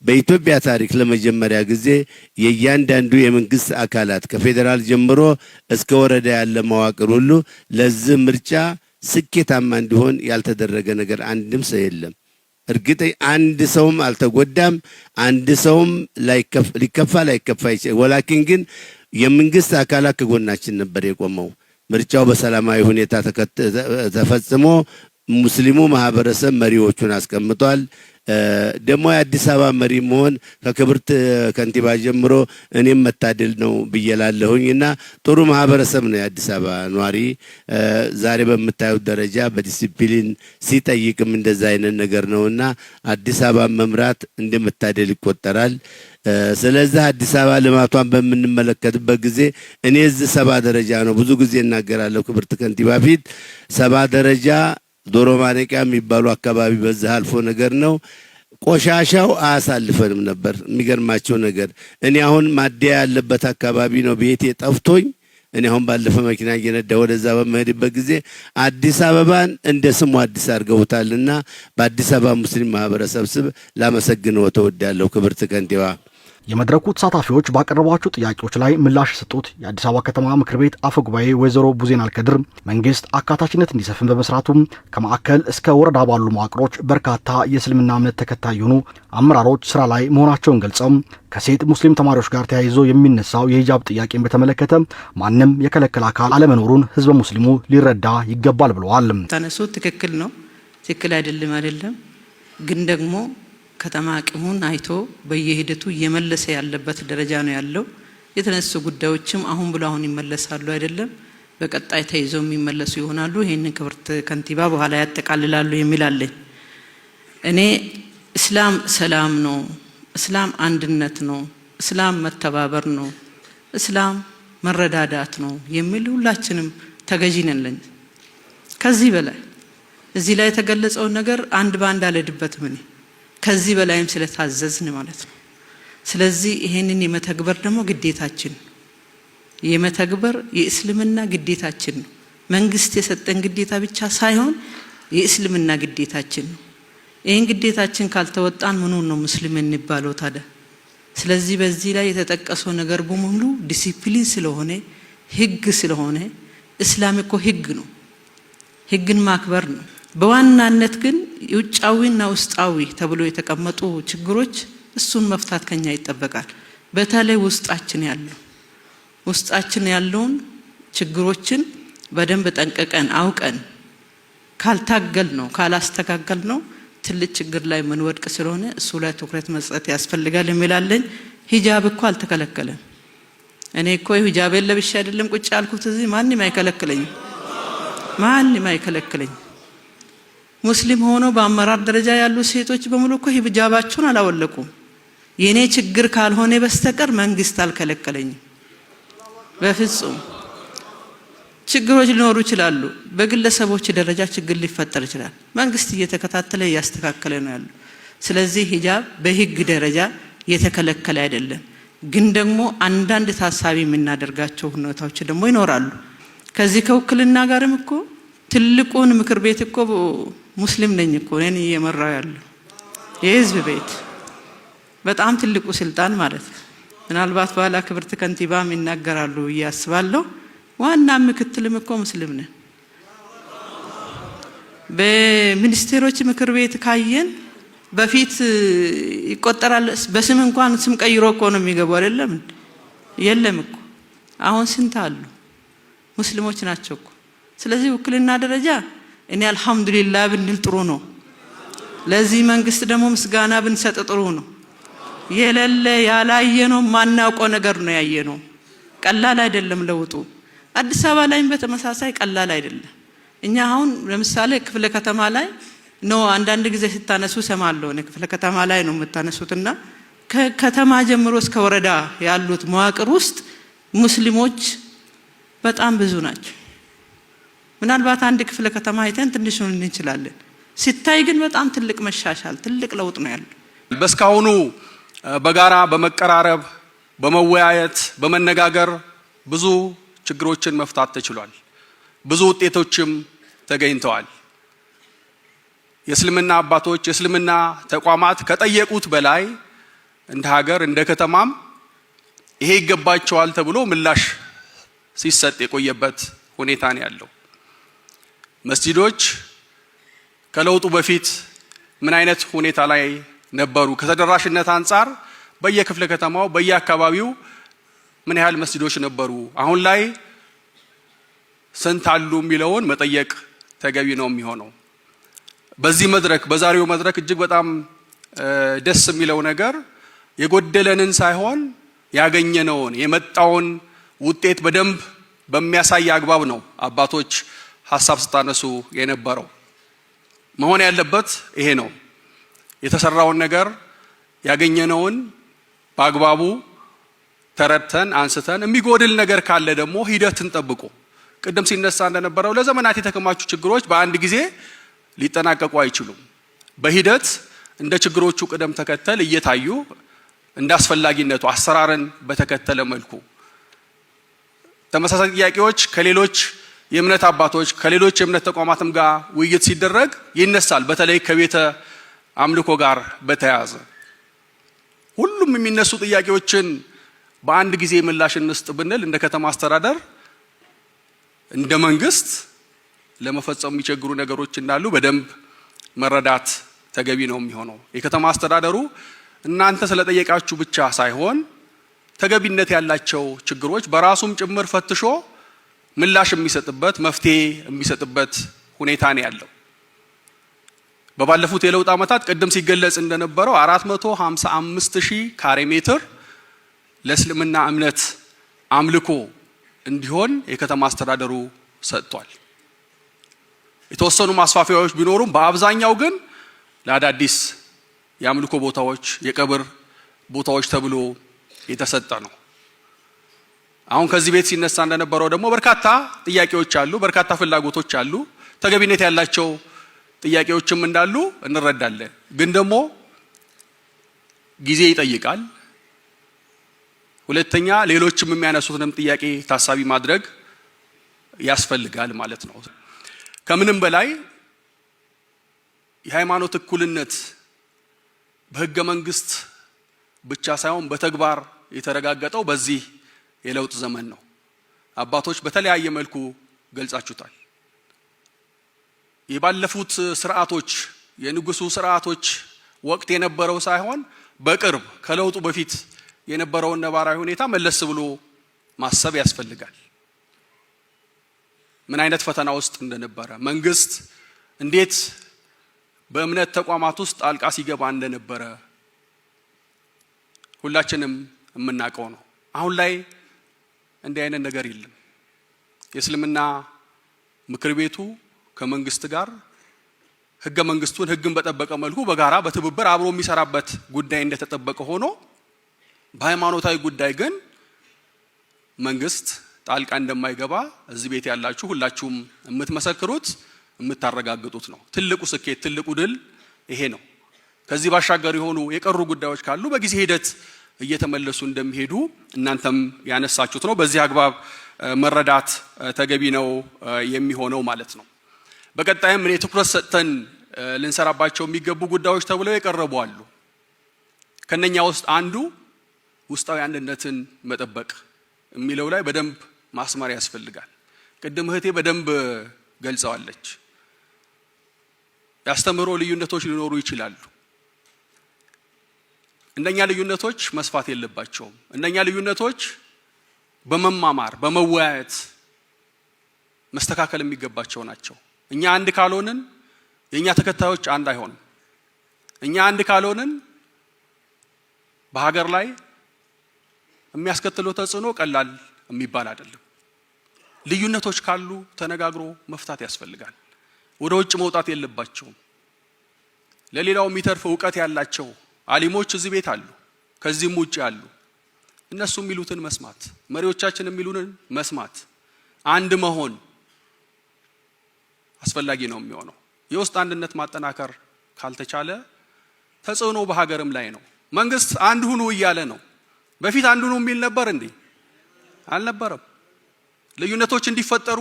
በኢትዮጵያ ታሪክ ለመጀመሪያ ጊዜ የእያንዳንዱ የመንግስት አካላት ከፌዴራል ጀምሮ እስከ ወረዳ ያለ መዋቅር ሁሉ ለዚህ ምርጫ ስኬታማ እንዲሆን ያልተደረገ ነገር አንድም ሰው የለም። እርግጥ አንድ ሰውም አልተጎዳም፣ አንድ ሰውም ሊከፋ ይችላል። ወላኪን ግን የመንግስት አካላት ከጎናችን ነበር የቆመው። ምርጫው በሰላማዊ ሁኔታ ተፈጽሞ ሙስሊሙ ማህበረሰብ መሪዎቹን አስቀምጧል። ደግሞ የአዲስ አበባ መሪ መሆን ከክብርት ከንቲባ ጀምሮ እኔም መታደል ነው ብዬላለሁኝና ጥሩ ማህበረሰብ ነው የአዲስ አበባ ኗሪ። ዛሬ በምታዩት ደረጃ በዲሲፕሊን ሲጠይቅም እንደዛ አይነት ነገር ነውና አዲስ አበባ መምራት እንደመታደል ይቆጠራል። ስለዚህ አዲስ አበባ ልማቷን በምንመለከትበት ጊዜ እኔ እዚህ 7 ደረጃ ነው ብዙ ጊዜ እናገራለሁ ክብርት ከንቲባ ፊት 7 ደረጃ ዶሮ ማነቂያ የሚባሉ አካባቢ በዛ አልፎ ነገር ነው። ቆሻሻው አያሳልፈንም ነበር። የሚገርማቸው ነገር እኔ አሁን ማደያ ያለበት አካባቢ ነው ቤቴ ጠፍቶኝ። እኔ አሁን ባለፈ መኪና እየነዳ ወደዛ በመሄድበት ጊዜ አዲስ አበባን እንደ ስሙ አዲስ አድርገውታልና በአዲስ አበባ ሙስሊም ማህበረሰብ ስም ላመሰግነው ተወዳለሁ ክብርት ከንቲባ። የመድረኩ ተሳታፊዎች ባቀረቧቸው ጥያቄዎች ላይ ምላሽ የሰጡት የአዲስ አበባ ከተማ ምክር ቤት አፈ ጉባኤ ወይዘሮ ቡዜን አልከድር መንግስት አካታችነት እንዲሰፍን በመስራቱ ከማዕከል እስከ ወረዳ ባሉ መዋቅሮች በርካታ የእስልምና እምነት ተከታይ የሆኑ አመራሮች ስራ ላይ መሆናቸውን ገልጸው ከሴት ሙስሊም ተማሪዎች ጋር ተያይዞ የሚነሳው የሂጃብ ጥያቄን በተመለከተ ማንም የከለከለ አካል አለመኖሩን ህዝበ ሙስሊሙ ሊረዳ ይገባል ብለዋል። ታነሱ ትክክል ነው፣ ትክክል አይደለም ግን ደግሞ ከተማ አቅሙን አይቶ በየሂደቱ እየመለሰ ያለበት ደረጃ ነው ያለው። የተነሱ ጉዳዮችም አሁን ይመለሳሉ አይደለም፣ በቀጣይ ተይዘው የሚመለሱ ይሆናሉ። ይሄንን ክብርት ከንቲባ በኋላ ያጠቃልላሉ የሚል አለኝ። እኔ እስላም ሰላም ነው፣ እስላም አንድነት ነው፣ እስላም መተባበር ነው፣ እስላም መረዳዳት ነው የሚል ሁላችንም ተገዢ ነን። ከዚህ በላይ እዚህ ላይ የተገለጸው ነገር አንድ ባንድ አልሄድበትም እኔ ከዚህ በላይም ስለታዘዝን ማለት ነው። ስለዚህ ይሄንን የመተግበር ደግሞ ግዴታችን የመተግበር የእስልምና ግዴታችን ነው። መንግስት የሰጠን ግዴታ ብቻ ሳይሆን የእስልምና ግዴታችን ነው። ይሄን ግዴታችን ካልተወጣን ምኑን ነው ሙስሊም እንባለው ታዲያ? ስለዚህ በዚህ ላይ የተጠቀሰው ነገር በሙሉ ዲሲፕሊን ስለሆነ ህግ ስለሆነ እስላም እኮ ህግ ነው፣ ህግን ማክበር ነው። በዋናነት ግን ውጫዊና ውስጣዊ ተብሎ የተቀመጡ ችግሮች እሱን መፍታት ከኛ ይጠበቃል። በተለይ ውስጣችን ያለውን ችግሮችን በደንብ ጠንቀቀን አውቀን ካልታገል ነው ካላስተካከል ነው ትልቅ ችግር ላይ መንወድቅ ስለሆነ እሱ ላይ ትኩረት መስጠት ያስፈልጋል የሚላለኝ። ሂጃብ እኮ አልተከለከለም። እኔ እኮ ሂጃብ ለብሼ አይደለም ቁጭ ያልኩት እዚህ ማንንም አይከለክለኝም። ሙስሊም ሆኖ በአመራር ደረጃ ያሉ ሴቶች በሙሉ እኮ ሂጃባቸውን አላወለቁም። የኔ ችግር ካልሆነ በስተቀር መንግስት አልከለከለኝም። በፍጹም ችግሮች ሊኖሩ ይችላሉ። በግለሰቦች ደረጃ ችግር ሊፈጠር ይችላል። መንግስት እየተከታተለ እያስተካከለ ነው ያለው። ስለዚህ ሂጃብ በህግ ደረጃ የተከለከለ አይደለም። ግን ደግሞ አንዳንድ ታሳቢ የምናደርጋቸው ሁኔታዎች ደግሞ ይኖራሉ። ከዚህ ከውክልና ጋርም እኮ ትልቁን ምክር ቤት እኮ ሙስሊም ነኝ እኮ እኔ እየመራው ያለው የህዝብ ቤት በጣም ትልቁ ስልጣን ማለት ነው። ምናልባት በኋላ ክብርት ከንቲባም ይናገራሉ ያስባለሁ። ዋና ምክትልም እኮ ሙስሊም ነን። በሚኒስቴሮች ምክር ቤት ካየን በፊት ይቆጠራል። በስም እንኳን ስም ቀይሮ እኮ ነው የሚገቡ አይደለም? የለም እኮ አሁን ስንት አሉ? ሙስሊሞች ናቸው እኮ። ስለዚህ ውክልና ደረጃ እኔ አልহামዱሊላህ ብንል ጥሩ ነው። ለዚህ መንግስት ደግሞ ምስጋና ብንሰጥ ጥሩ ነው። የሌለ ያላየነው ማናውቀው ነገር ነው ያየነው። ቀላል አይደለም ለውጡ። አዲስ አበባ ላይም በተመሳሳይ ቀላል አይደለም። እኛ አሁን ለምሳሌ ክፍለ ከተማ ላይ ነው አንዳንድ ጊዜ ሲታነሱ ሰማለሁ። እኔ ክፍለ ከተማ ላይ ነው የምታነሱትና ከከተማ ጀምሮ እስከ ወረዳ ያሉት መዋቅር ውስጥ ሙስሊሞች በጣም ብዙ ናቸው። ምናልባት አንድ ክፍለ ከተማ አይተን ትንሽ ነው እንችላለን። ሲታይ ግን በጣም ትልቅ መሻሻል ትልቅ ለውጥ ነው ያለው። በስካሁኑ በጋራ በመቀራረብ በመወያየት በመነጋገር ብዙ ችግሮችን መፍታት ተችሏል። ብዙ ውጤቶችም ተገኝተዋል። የእስልምና አባቶች የእስልምና ተቋማት ከጠየቁት በላይ እንደ ሀገር እንደ ከተማም ይሄ ይገባቸዋል ተብሎ ምላሽ ሲሰጥ የቆየበት ሁኔታ ነው ያለው። መስጂዶች ከለውጡ በፊት ምን አይነት ሁኔታ ላይ ነበሩ? ከተደራሽነት አንፃር በየክፍለ ከተማው በየአካባቢው ምን ያህል መስጂዶች ነበሩ? አሁን ላይ ስንት አሉ የሚለውን መጠየቅ ተገቢ ነው የሚሆነው። በዚህ መድረክ በዛሬው መድረክ እጅግ በጣም ደስ የሚለው ነገር የጎደለንን ሳይሆን ያገኘነውን የመጣውን ውጤት በደንብ በሚያሳይ አግባብ ነው አባቶች ሐሳብ ስታነሱ የነበረው። መሆን ያለበት ይሄ ነው። የተሰራውን ነገር ያገኘነውን በአግባቡ ተረድተን አንስተን የሚጎድል ነገር ካለ ደግሞ ሂደትን ጠብቆ ቅድም ሲነሳ እንደነበረው ለዘመናት የተከማቹ ችግሮች በአንድ ጊዜ ሊጠናቀቁ አይችሉም። በሂደት እንደ ችግሮቹ ቅደም ተከተል እየታዩ እንዳስፈላጊነቱ አሰራርን በተከተለ መልኩ ተመሳሳይ ጥያቄዎች ከሌሎች የእምነት አባቶች ከሌሎች የእምነት ተቋማትም ጋር ውይይት ሲደረግ ይነሳል። በተለይ ከቤተ አምልኮ ጋር በተያያዘ ሁሉም ለሁሉም የሚነሱ ጥያቄዎችን በአንድ ጊዜ ምላሽ እንስጥ ብንል እንደ ከተማ አስተዳደር እንደ መንግስት ለመፈጸም የሚቸግሩ ነገሮች እንዳሉ በደንብ መረዳት ተገቢ ነው የሚሆነው። የከተማ አስተዳደሩ እናንተ ስለጠየቃችሁ ብቻ ሳይሆን ተገቢነት ያላቸው ችግሮች በራሱም ጭምር ፈትሾ ምላሽ የሚሰጥበት መፍትሄ የሚሰጥበት ሁኔታ ነው ያለው። በባለፉት የለውጥ ዓመታት ቅድም ሲገለጽ እንደነበረው 455,000 ካሬ ሜትር ለእስልምና እምነት አምልኮ እንዲሆን የከተማ አስተዳደሩ ሰጥቷል። የተወሰኑ ማስፋፊያዎች ቢኖሩም በአብዛኛው ግን ለአዳዲስ የአምልኮ ቦታዎች፣ የቀብር ቦታዎች ተብሎ የተሰጠ ነው። አሁን ከዚህ ቤት ሲነሳ እንደነበረው ደግሞ በርካታ ጥያቄዎች አሉ፣ በርካታ ፍላጎቶች አሉ፣ ተገቢነት ያላቸው ጥያቄዎችም እንዳሉ እንረዳለን። ግን ደግሞ ጊዜ ይጠይቃል። ሁለተኛ ሌሎችም የሚያነሱትንም ጥያቄ ታሳቢ ማድረግ ያስፈልጋል ማለት ነው። ከምንም በላይ የሃይማኖት እኩልነት በህገ መንግስት ብቻ ሳይሆን በተግባር የተረጋገጠው በዚህ የለውጥ ዘመን ነው። አባቶች በተለያየ መልኩ ገልጻችሁታል። የባለፉት ስርዓቶች የንጉሱ ስርዓቶች ወቅት የነበረው ሳይሆን በቅርብ ከለውጡ በፊት የነበረውን ነባራዊ ሁኔታ መለስ ብሎ ማሰብ ያስፈልጋል። ምን አይነት ፈተና ውስጥ እንደነበረ መንግስት እንዴት በእምነት ተቋማት ውስጥ ጣልቃ ሲገባ እንደነበረ ሁላችንም የምናውቀው ነው። አሁን ላይ እንዲህ አይነት ነገር የለም። የእስልምና ምክር ቤቱ ከመንግስት ጋር ህገ መንግስቱን ህግን በጠበቀ መልኩ በጋራ በትብብር አብሮ የሚሰራበት ጉዳይ እንደተጠበቀ ሆኖ በሃይማኖታዊ ጉዳይ ግን መንግስት ጣልቃ እንደማይገባ እዚህ ቤት ያላችሁ ሁላችሁም የምትመሰክሩት የምታረጋግጡት ነው። ትልቁ ስኬት ትልቁ ድል ይሄ ነው። ከዚህ ባሻገር የሆኑ የቀሩ ጉዳዮች ካሉ በጊዜ ሂደት እየተመለሱ እንደሚሄዱ እናንተም ያነሳችሁት ነው። በዚህ አግባብ መረዳት ተገቢ ነው የሚሆነው ማለት ነው። በቀጣይም እኔ ትኩረት ሰጥተን ልንሰራባቸው የሚገቡ ጉዳዮች ተብለው የቀረቡ አሉ። ከነኛ ውስጥ አንዱ ውስጣዊ አንድነትን መጠበቅ የሚለው ላይ በደንብ ማስመር ያስፈልጋል። ቅድም እህቴ በደንብ ገልጸዋለች። ያስተምሮ ልዩነቶች ሊኖሩ ይችላሉ። እነኛ ልዩነቶች መስፋት የለባቸውም። እነኛ ልዩነቶች በመማማር በመወያየት መስተካከል የሚገባቸው ናቸው። እኛ አንድ ካልሆንን የኛ ተከታዮች አንድ አይሆንም። እኛ አንድ ካልሆንን በሀገር ላይ የሚያስከትለው ተጽዕኖ ቀላል የሚባል አይደለም። ልዩነቶች ካሉ ተነጋግሮ መፍታት ያስፈልጋል። ወደ ውጭ መውጣት የለባቸውም። ለሌላው የሚተርፍ ዕውቀት ያላቸው አሊሞች እዚህ ቤት አሉ፣ ከዚህም ውጭ አሉ። እነሱ የሚሉትን መስማት፣ መሪዎቻችን የሚሉንን መስማት፣ አንድ መሆን አስፈላጊ ነው የሚሆነው። የውስጥ አንድነት ማጠናከር ካልተቻለ ተጽዕኖ በሀገርም ላይ ነው። መንግስት አንድ ሁኑ እያለ ነው። በፊት አንድ ሁኑ የሚል ነበር እንዴ? አልነበረም። ልዩነቶች እንዲፈጠሩ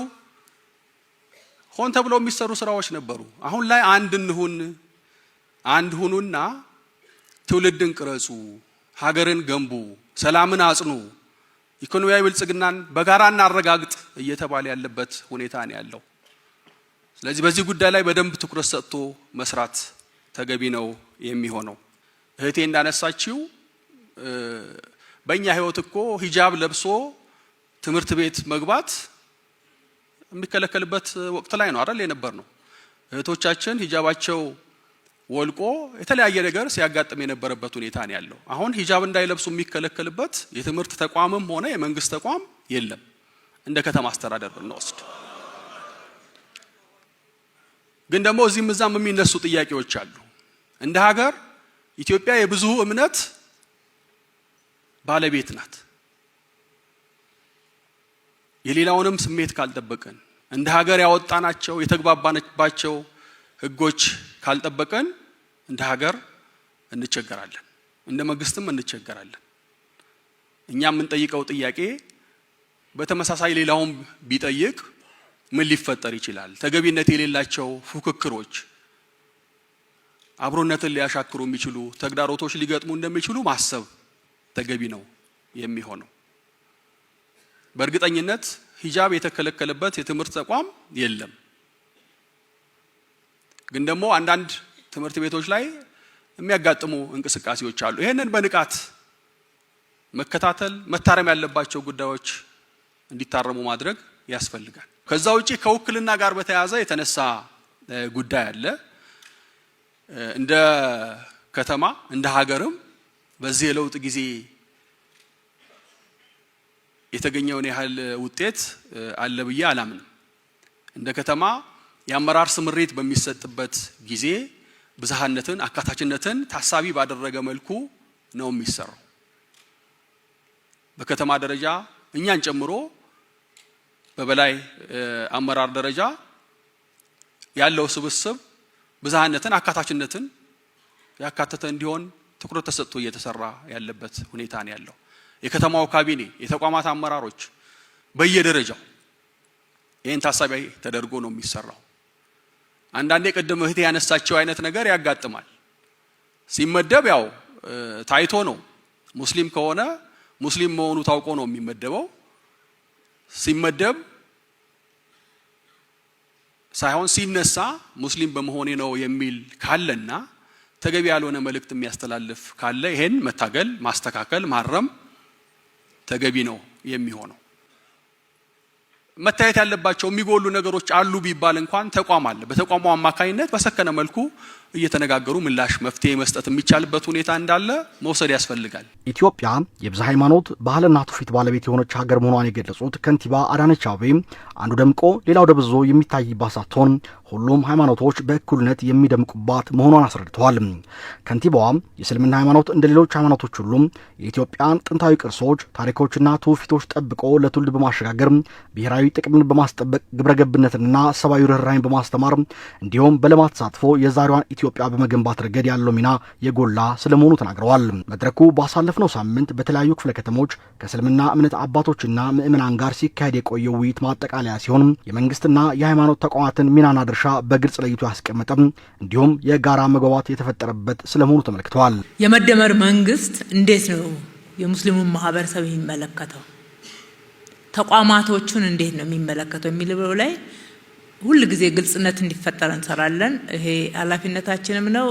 ሆን ተብለው የሚሰሩ ስራዎች ነበሩ። አሁን ላይ አንድ እንሁን፣ አንድ ሁኑና ትውልድን ቅረጹ፣ ሀገርን ገንቡ፣ ሰላምን አጽኑ፣ ኢኮኖሚያዊ ብልጽግናን በጋራ እናረጋግጥ እየተባለ ያለበት ሁኔታ ነው ያለው። ስለዚህ በዚህ ጉዳይ ላይ በደንብ ትኩረት ሰጥቶ መስራት ተገቢ ነው የሚሆነው። እህቴ እንዳነሳችው በእኛ ህይወት እኮ ሂጃብ ለብሶ ትምህርት ቤት መግባት የሚከለከልበት ወቅት ላይ ነው አይደል የነበር ነው። እህቶቻችን ሂጃባቸው ወልቆ የተለያየ ነገር ሲያጋጥም የነበረበት ሁኔታ ነው ያለው። አሁን ሂጃብ እንዳይለብሱ የሚከለከልበት የትምህርት ተቋምም ሆነ የመንግስት ተቋም የለም። እንደ ከተማ አስተዳደር ብንወስድ ግን ደግሞ እዚህም እዛም የሚነሱ ጥያቄዎች አሉ። እንደ ሀገር ኢትዮጵያ የብዙ እምነት ባለቤት ናት። የሌላውንም ስሜት ካልጠበቀን እንደ ሀገር ያወጣናቸው የተግባባንባቸው ህጎች ካልጠበቀን እንደ ሀገር እንቸገራለን፣ እንደ መንግስትም እንቸገራለን። እኛ የምንጠይቀው ጥያቄ በተመሳሳይ ሌላውም ቢጠይቅ ምን ሊፈጠር ይችላል? ተገቢነት የሌላቸው ፉክክሮች፣ አብሮነትን ሊያሻክሩ የሚችሉ ተግዳሮቶች ሊገጥሙ እንደሚችሉ ማሰብ ተገቢ ነው የሚሆነው። በእርግጠኝነት ሂጃብ የተከለከለበት የትምህርት ተቋም የለም። ግን ደግሞ አንዳንድ ትምህርት ቤቶች ላይ የሚያጋጥሙ እንቅስቃሴዎች አሉ። ይሄንን በንቃት መከታተል፣ መታረም ያለባቸው ጉዳዮች እንዲታረሙ ማድረግ ያስፈልጋል። ከዛ ውጪ ከውክልና ጋር በተያያዘ የተነሳ ጉዳይ አለ። እንደ ከተማ እንደ ሀገርም በዚህ የለውጥ ጊዜ የተገኘውን ያህል ውጤት አለ ብዬ አላምንም። እንደ ከተማ የአመራር ስምሪት በሚሰጥበት ጊዜ ብዝሃነትን፣ አካታችነትን ታሳቢ ባደረገ መልኩ ነው የሚሰራው። በከተማ ደረጃ እኛን ጨምሮ በበላይ አመራር ደረጃ ያለው ስብስብ ብዝሃነትን፣ አካታችነትን ያካተተ እንዲሆን ትኩረት ተሰጥቶ እየተሰራ ያለበት ሁኔታ ነው ያለው። የከተማው ካቢኔ፣ የተቋማት አመራሮች በየደረጃው ይሄን ታሳቢ ተደርጎ ነው የሚሰራው። አንዳንዴ ቀደም እህቴ ያነሳቸው አይነት ነገር ያጋጥማል። ሲመደብ ያው ታይቶ ነው። ሙስሊም ከሆነ ሙስሊም መሆኑ ታውቆ ነው የሚመደበው። ሲመደብ ሳይሆን ሲነሳ ሙስሊም በመሆኔ ነው የሚል ካለና ተገቢ ያልሆነ መልእክት የሚያስተላልፍ ካለ ይሄን መታገል፣ ማስተካከል፣ ማረም ተገቢ ነው የሚሆነው። መታየት ያለባቸው የሚጎሉ ነገሮች አሉ ቢባል እንኳን ተቋም አለ። በተቋሙ አማካኝነት በሰከነ መልኩ እየተነጋገሩ ምላሽ መፍትሄ መስጠት የሚቻልበት ሁኔታ እንዳለ መውሰድ ያስፈልጋል። ኢትዮጵያ የብዝሃ ሃይማኖት ባህልና ትውፊት ባለቤት የሆነች ሀገር መሆኗን የገለጹት ከንቲባ አዳነች አቤቤ አንዱ ደምቆ ሌላው ደብዞ የሚታይባት ሳትሆን ሁሉም ሃይማኖቶች በእኩልነት የሚደምቁባት መሆኗን አስረድተዋል። ከንቲባዋ የእስልምና ሃይማኖት እንደ ሌሎች ሃይማኖቶች ሁሉም የኢትዮጵያን ጥንታዊ ቅርሶች፣ ታሪኮችና ትውፊቶች ጠብቆ ለትውልድ በማሸጋገር ብሔራዊ ጥቅምን በማስጠበቅ ግብረገብነትንና ሰብአዊ ርህራሄን በማስተማር እንዲሁም በልማት ተሳትፎ የዛሬዋን ኢትዮጵያ በመገንባት ረገድ ያለው ሚና የጎላ ስለመሆኑ ተናግረዋል። መድረኩ ባሳለፍነው ሳምንት በተለያዩ ክፍለ ከተሞች ከእስልምና እምነት አባቶችና ምዕመናን ጋር ሲካሄድ የቆየው ውይይት ማጠቃለያ ሲሆን የመንግስትና የሃይማኖት ተቋማትን ሚናና ድርሻ በግልጽ ለይቶ ያስቀመጠ እንዲሁም የጋራ መግባባት የተፈጠረበት ስለመሆኑ ተመልክተዋል። የመደመር መንግስት እንዴት ነው የሙስሊሙን ማህበረሰብ የሚመለከተው፣ ተቋማቶቹን እንዴት ነው የሚመለከተው የሚለው ላይ ሁሉ ጊዜ ግልጽነት እንዲፈጠር እንሰራለን። ይሄ ኃላፊነታችንም ነው።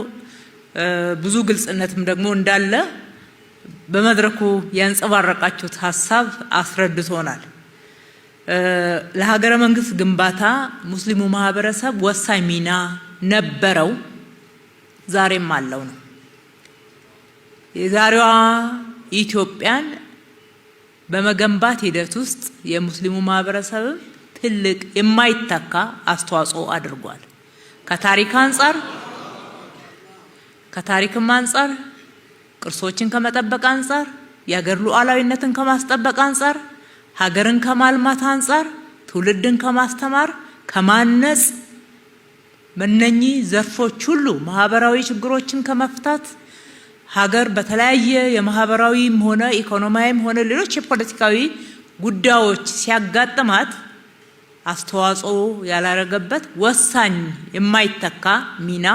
ብዙ ግልጽነትም ደግሞ እንዳለ በመድረኩ ያንጸባረቃችሁት ሀሳብ አስረድቶናል። ለሀገረ መንግስት ግንባታ ሙስሊሙ ማህበረሰብ ወሳኝ ሚና ነበረው፣ ዛሬም አለው ነው። የዛሬዋ ኢትዮጵያን በመገንባት ሂደት ውስጥ የሙስሊሙ ማህበረሰብ ትልቅ የማይተካ አስተዋጽኦ አድርጓል። ከታሪክም አንጻር ቅርሶችን ከመጠበቅ አንጻር፣ የሀገር ሉዓላዊነትን ከማስጠበቅ አንጻር፣ ሀገርን ከማልማት አንጻር፣ ትውልድን ከማስተማር ከማነጽ፣ በእነኚህ ዘርፎች ሁሉ ማህበራዊ ችግሮችን ከመፍታት ሀገር በተለያየ የማህበራዊም ሆነ ኢኮኖሚያዊም ሆነ ሌሎች የፖለቲካዊ ጉዳዮች ሲያጋጥማት አስተዋጽኦ ያላረገበት ወሳኝ የማይተካ ሚና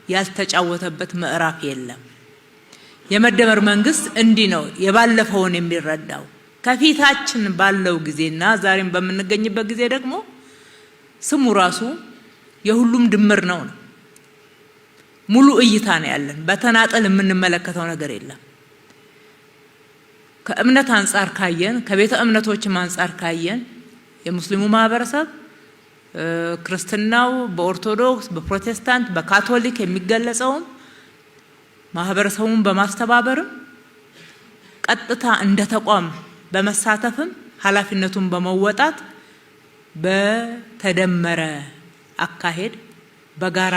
ያልተጫወተበት ምዕራፍ የለም። የመደመር መንግስት እንዲህ ነው የባለፈውን የሚረዳው። ከፊታችን ባለው ጊዜና ዛሬም በምንገኝበት ጊዜ ደግሞ ስሙ ራሱ የሁሉም ድምር ነው። ሙሉ እይታ ነው ያለን። በተናጠል የምንመለከተው ነገር የለም። ከእምነት አንጻር ካየን፣ ከቤተ እምነቶችም አንጻር ካየን የሙስሊሙ ማህበረሰብ ክርስትናው በኦርቶዶክስ፣ በፕሮቴስታንት፣ በካቶሊክ የሚገለጸውን ማህበረሰቡን በማስተባበርም ቀጥታ እንደ ተቋም በመሳተፍም ኃላፊነቱን በመወጣት በተደመረ አካሄድ በጋራ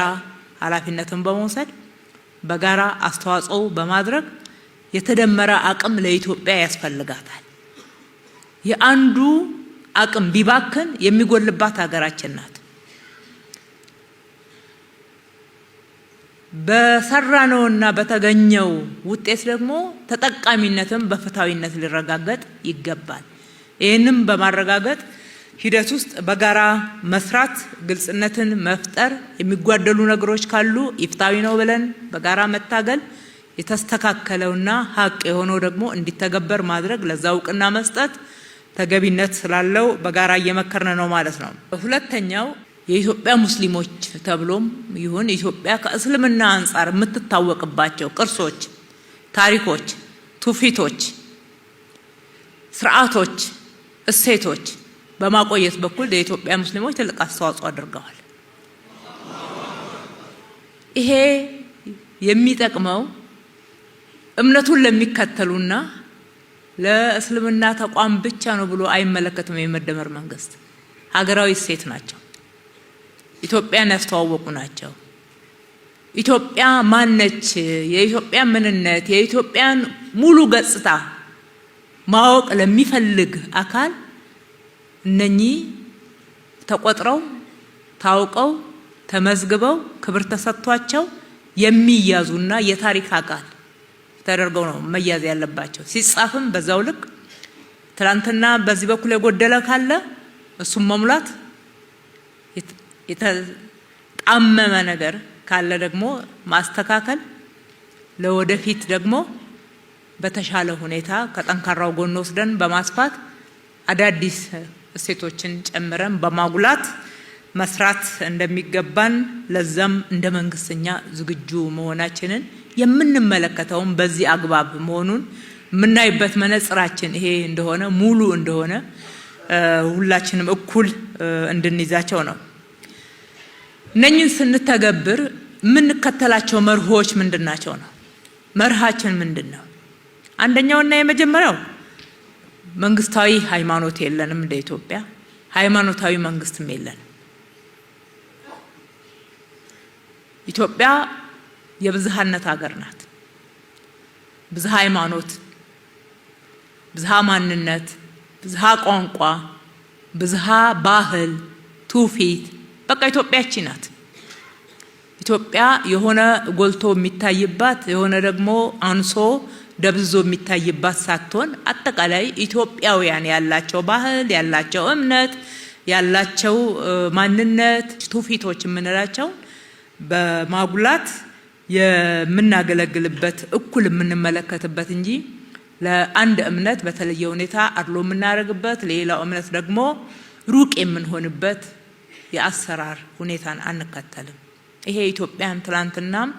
ኃላፊነቱን በመውሰድ በጋራ አስተዋጽኦ በማድረግ የተደመረ አቅም ለኢትዮጵያ ያስፈልጋታል። የአንዱ አቅም ቢባክን የሚጎልባት ሀገራችን ናት። በሰራነውና በተገኘው ውጤት ደግሞ ተጠቃሚነትን በፍትሃዊነት ሊረጋገጥ ይገባል። ይህንም በማረጋገጥ ሂደት ውስጥ በጋራ መስራት፣ ግልጽነትን መፍጠር፣ የሚጓደሉ ነገሮች ካሉ ኢፍትሃዊ ነው ብለን በጋራ መታገል የተስተካከለውና ሀቅ የሆነው ደግሞ እንዲተገበር ማድረግ ለዛ እውቅና መስጠት ተገቢነት ስላለው በጋራ እየመከርን ነው ማለት ነው። ሁለተኛው የኢትዮጵያ ሙስሊሞች ተብሎም ይሁን ኢትዮጵያ ከእስልምና አንፃር የምትታወቅባቸው ቅርሶች፣ ታሪኮች፣ ትውፊቶች፣ ስርዓቶች፣ እሴቶች በማቆየት በኩል የኢትዮጵያ ሙስሊሞች ትልቅ አስተዋጽኦ አድርገዋል። ይሄ የሚጠቅመው እምነቱን ለሚከተሉና ለእስልምና ተቋም ብቻ ነው ብሎ አይመለከትም። የመደመር መንግስት ሀገራዊ እሴት ናቸው። ኢትዮጵያን ያስተዋወቁ ናቸው። ኢትዮጵያ ማነች? የኢትዮጵያ ምንነት፣ የኢትዮጵያን ሙሉ ገጽታ ማወቅ ለሚፈልግ አካል እነኚህ ተቆጥረው ታውቀው ተመዝግበው ክብር ተሰጥቷቸው የሚያዙና የታሪክ አካል ተደርገው ነው መያዝ ያለባቸው። ሲጻፍም በዛው ልክ ትላንትና በዚህ በኩል የጎደለ ካለ እሱም መሙላት፣ የተጣመመ ነገር ካለ ደግሞ ማስተካከል፣ ለወደፊት ደግሞ በተሻለ ሁኔታ ከጠንካራው ጎን ወስደን በማስፋት አዳዲስ እሴቶችን ጨምረን በማጉላት መስራት እንደሚገባን ለዛም እንደ መንግስትኛ ዝግጁ መሆናችንን የምንመለከተውም በዚህ አግባብ መሆኑን የምናይበት መነጽራችን ይሄ እንደሆነ ሙሉ እንደሆነ ሁላችንም እኩል እንድንይዛቸው ነው። እነኝን ስንተገብር የምንከተላቸው መርሆች ምንድናቸው ነው? መርሃችን ምንድነው? አንደኛውና የመጀመሪያው መንግስታዊ ሃይማኖት የለንም። እንደ ኢትዮጵያ ሃይማኖታዊ መንግስትም የለንም። ኢትዮጵያ የብዝሃነት ሀገር ናት። ብዝሃ ሃይማኖት፣ ብዝሃ ማንነት፣ ብዝሃ ቋንቋ፣ ብዝሃ ባህል፣ ትውፊት በቃ ኢትዮጵያቺ ናት። ኢትዮጵያ የሆነ ጎልቶ የሚታይባት የሆነ ደግሞ አንሶ ደብዞ የሚታይባት ሳትሆን አጠቃላይ ኢትዮጵያውያን ያላቸው ባህል፣ ያላቸው እምነት፣ ያላቸው ማንነት፣ ትውፊቶች የምንላቸው በማጉላት የምናገለግልበት እኩል የምንመለከትበት እንጂ ለአንድ እምነት በተለየ ሁኔታ አድሎ የምናደርግበት ሌላው እምነት ደግሞ ሩቅ የምንሆንበት የአሰራር ሁኔታን አንከተልም። ይሄ ኢትዮጵያን ትላንትናም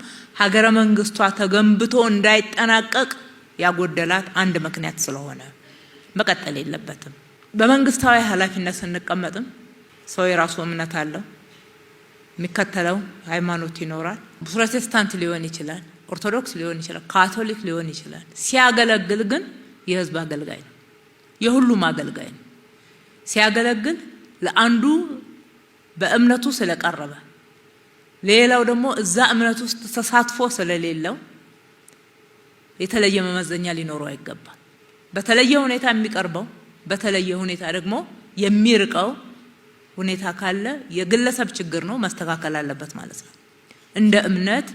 ሀገረ መንግስቷ ተገንብቶ እንዳይጠናቀቅ ያጎደላት አንድ ምክንያት ስለሆነ መቀጠል የለበትም። በመንግስታዊ ኃላፊነት ስንቀመጥም ሰው የራሱ እምነት አለው፣ የሚከተለው ሃይማኖት ይኖራል። ፕሮቴስታንት ሊሆን ይችላል፣ ኦርቶዶክስ ሊሆን ይችላል፣ ካቶሊክ ሊሆን ይችላል። ሲያገለግል ግን የህዝብ አገልጋይ ነው፣ የሁሉም አገልጋይ ነው። ሲያገለግል ለአንዱ በእምነቱ ስለቀረበ ሌላው ደግሞ እዛ እምነት ውስጥ ተሳትፎ ስለሌለው የተለየ መመዘኛ ሊኖረው አይገባም። በተለየ ሁኔታ የሚቀርበው በተለየ ሁኔታ ደግሞ የሚርቀው ሁኔታ ካለ የግለሰብ ችግር ነው፣ መስተካከል አለበት ማለት ነው። እንደ እምነት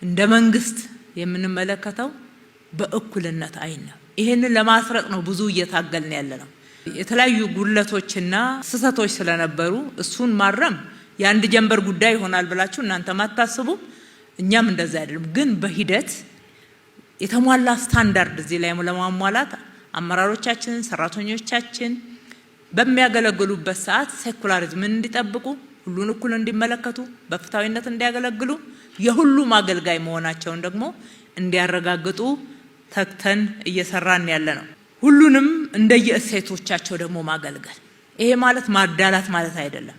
እንደ መንግስት የምንመለከተው በእኩልነት አይን ነው። ይሄንን ለማስረቅ ነው ብዙ እየታገልን ያለ ነው። የተለያዩ ጉድለቶችና ስህተቶች ስለነበሩ እሱን ማረም የአንድ ጀንበር ጉዳይ ይሆናል ብላችሁ እናንተ ማታስቡ፣ እኛም እንደዛ አይደለም። ግን በሂደት የተሟላ ስታንዳርድ እዚህ ላይ ለማሟላት አመራሮቻችን፣ ሰራተኞቻችን በሚያገለግሉበት ሰዓት ሴኩላሪዝምን እንዲጠብቁ፣ ሁሉን እኩል እንዲመለከቱ፣ በፍትሃዊነት እንዲያገለግሉ፣ የሁሉም አገልጋይ መሆናቸውን ደግሞ እንዲያረጋግጡ ተግተን እየሰራን ያለ ነው። ሁሉንም እንደየእሴቶቻቸው ደግሞ ማገልገል። ይሄ ማለት ማዳላት ማለት አይደለም።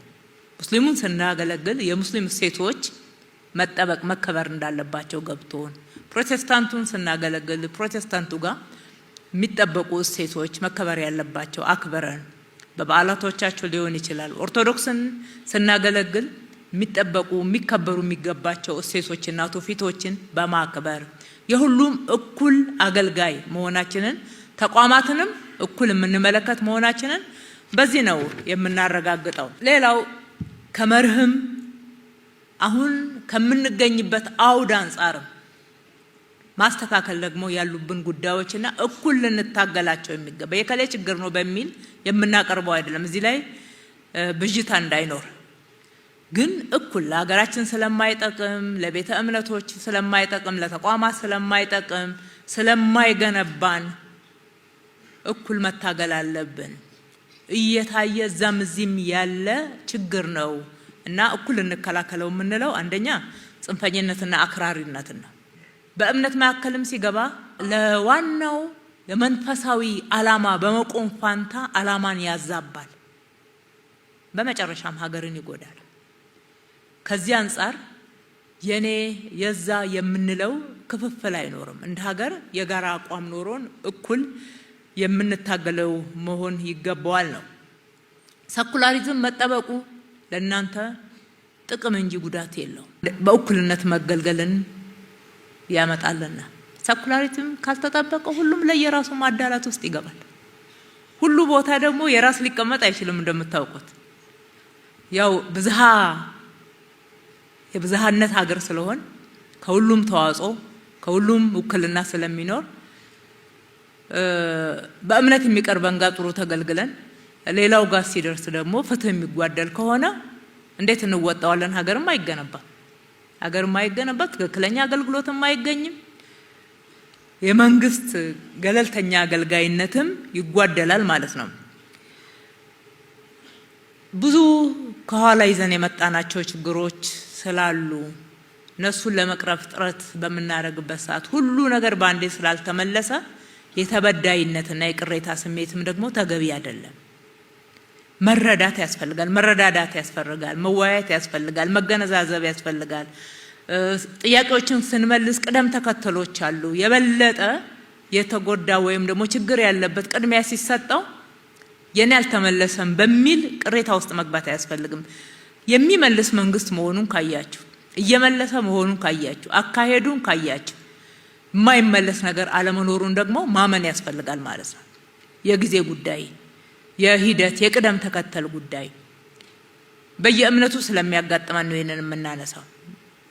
ሙስሊሙን ስናገለግል የሙስሊም እሴቶች መጠበቅ መከበር እንዳለባቸው ገብቶን፣ ፕሮቴስታንቱን ስናገለግል ፕሮቴስታንቱ ጋር የሚጠበቁ እሴቶች መከበር ያለባቸው አክብረን በበዓላቶቻቸው ሊሆን ይችላል። ኦርቶዶክስን ስናገለግል የሚጠበቁ የሚከበሩ የሚገባቸው እሴቶችና ትውፊቶችን በማክበር የሁሉም እኩል አገልጋይ መሆናችንን ተቋማትንም እኩል የምንመለከት መሆናችንን በዚህ ነው የምናረጋግጠው። ሌላው ከመርህም አሁን ከምንገኝበት አውድ አንጻርም ማስተካከል ደግሞ ያሉብን ጉዳዮችና እኩል ልንታገላቸው የሚገባ የከሌ ችግር ነው በሚል የምናቀርበው አይደለም። እዚህ ላይ ብዥታ እንዳይኖር ግን እኩል ለሀገራችን ስለማይጠቅም ለቤተ እምነቶች ስለማይጠቅም ለተቋማት ስለማይጠቅም ስለማይገነባን እኩል መታገል አለብን። እየታየ እዛም እዚህም ያለ ችግር ነው እና እኩል እንከላከለው የምንለው አንደኛ ጽንፈኝነትና አክራሪነት ነው። በእምነት መካከልም ሲገባ ለዋናው የመንፈሳዊ ዓላማ በመቆም ፋንታ ዓላማን ያዛባል፣ በመጨረሻም ሀገርን ይጎዳል። ከዚህ አንፃር የኔ የዛ የምንለው ክፍፍል አይኖርም። እንደ ሀገር የጋራ አቋም ኖሮን እኩል የምንታገለው መሆን ይገባዋል ነው። ሰኩላሪዝም መጠበቁ ለእናንተ ጥቅም እንጂ ጉዳት የለው። በእኩልነት መገልገልን ያመጣልና ሰኩላሪዝም ካልተጠበቀ ሁሉም ለየራሱ ማዳላት ውስጥ ይገባል። ሁሉ ቦታ ደግሞ የራስ ሊቀመጥ አይችልም። እንደምታውቁት ያው የብዝሃነት ሀገር ስለሆን ከሁሉም ተዋጽኦ ከሁሉም ውክልና ስለሚኖር በእምነት የሚቀርበን ጋር ጥሩ ተገልግለን ሌላው ጋር ሲደርስ ደግሞ ፍትህ የሚጓደል ከሆነ እንዴት እንወጣዋለን? ሀገርም አይገነባ፣ ትክክለኛ አገልግሎትም አይገኝም፣ የመንግስት ገለልተኛ አገልጋይነትም ይጓደላል ማለት ነው። ብዙ ከኋላ ይዘን የመጣናቸው ችግሮች ስላሉ እነሱን ለመቅረፍ ጥረት በምናደርግበት ሰዓት ሁሉ ነገር ባንዴ ስላልተመለሰ የተበዳይነትና የቅሬታ ስሜትም ደግሞ ተገቢ አይደለም። መረዳት ያስፈልጋል፣ መረዳዳት ያስፈልጋል፣ መወያየት ያስፈልጋል፣ መገነዛዘብ ያስፈልጋል። ጥያቄዎችን ስንመልስ ቅደም ተከተሎች አሉ። የበለጠ የተጎዳ ወይም ደግሞ ችግር ያለበት ቅድሚያ ሲሰጠው የኔ አልተመለሰም በሚል ቅሬታ ውስጥ መግባት አያስፈልግም። የሚመልስ መንግስት መሆኑን ካያችሁ፣ እየመለሰ መሆኑን ካያችሁ፣ አካሄዱን ካያችሁ፣ የማይመለስ ነገር አለመኖሩን ደግሞ ማመን ያስፈልጋል ማለት ነው። የጊዜ ጉዳይ፣ የሂደት የቅደም ተከተል ጉዳይ በየእምነቱ ስለሚያጋጥመን ነው ይሄንን የምናነሳው።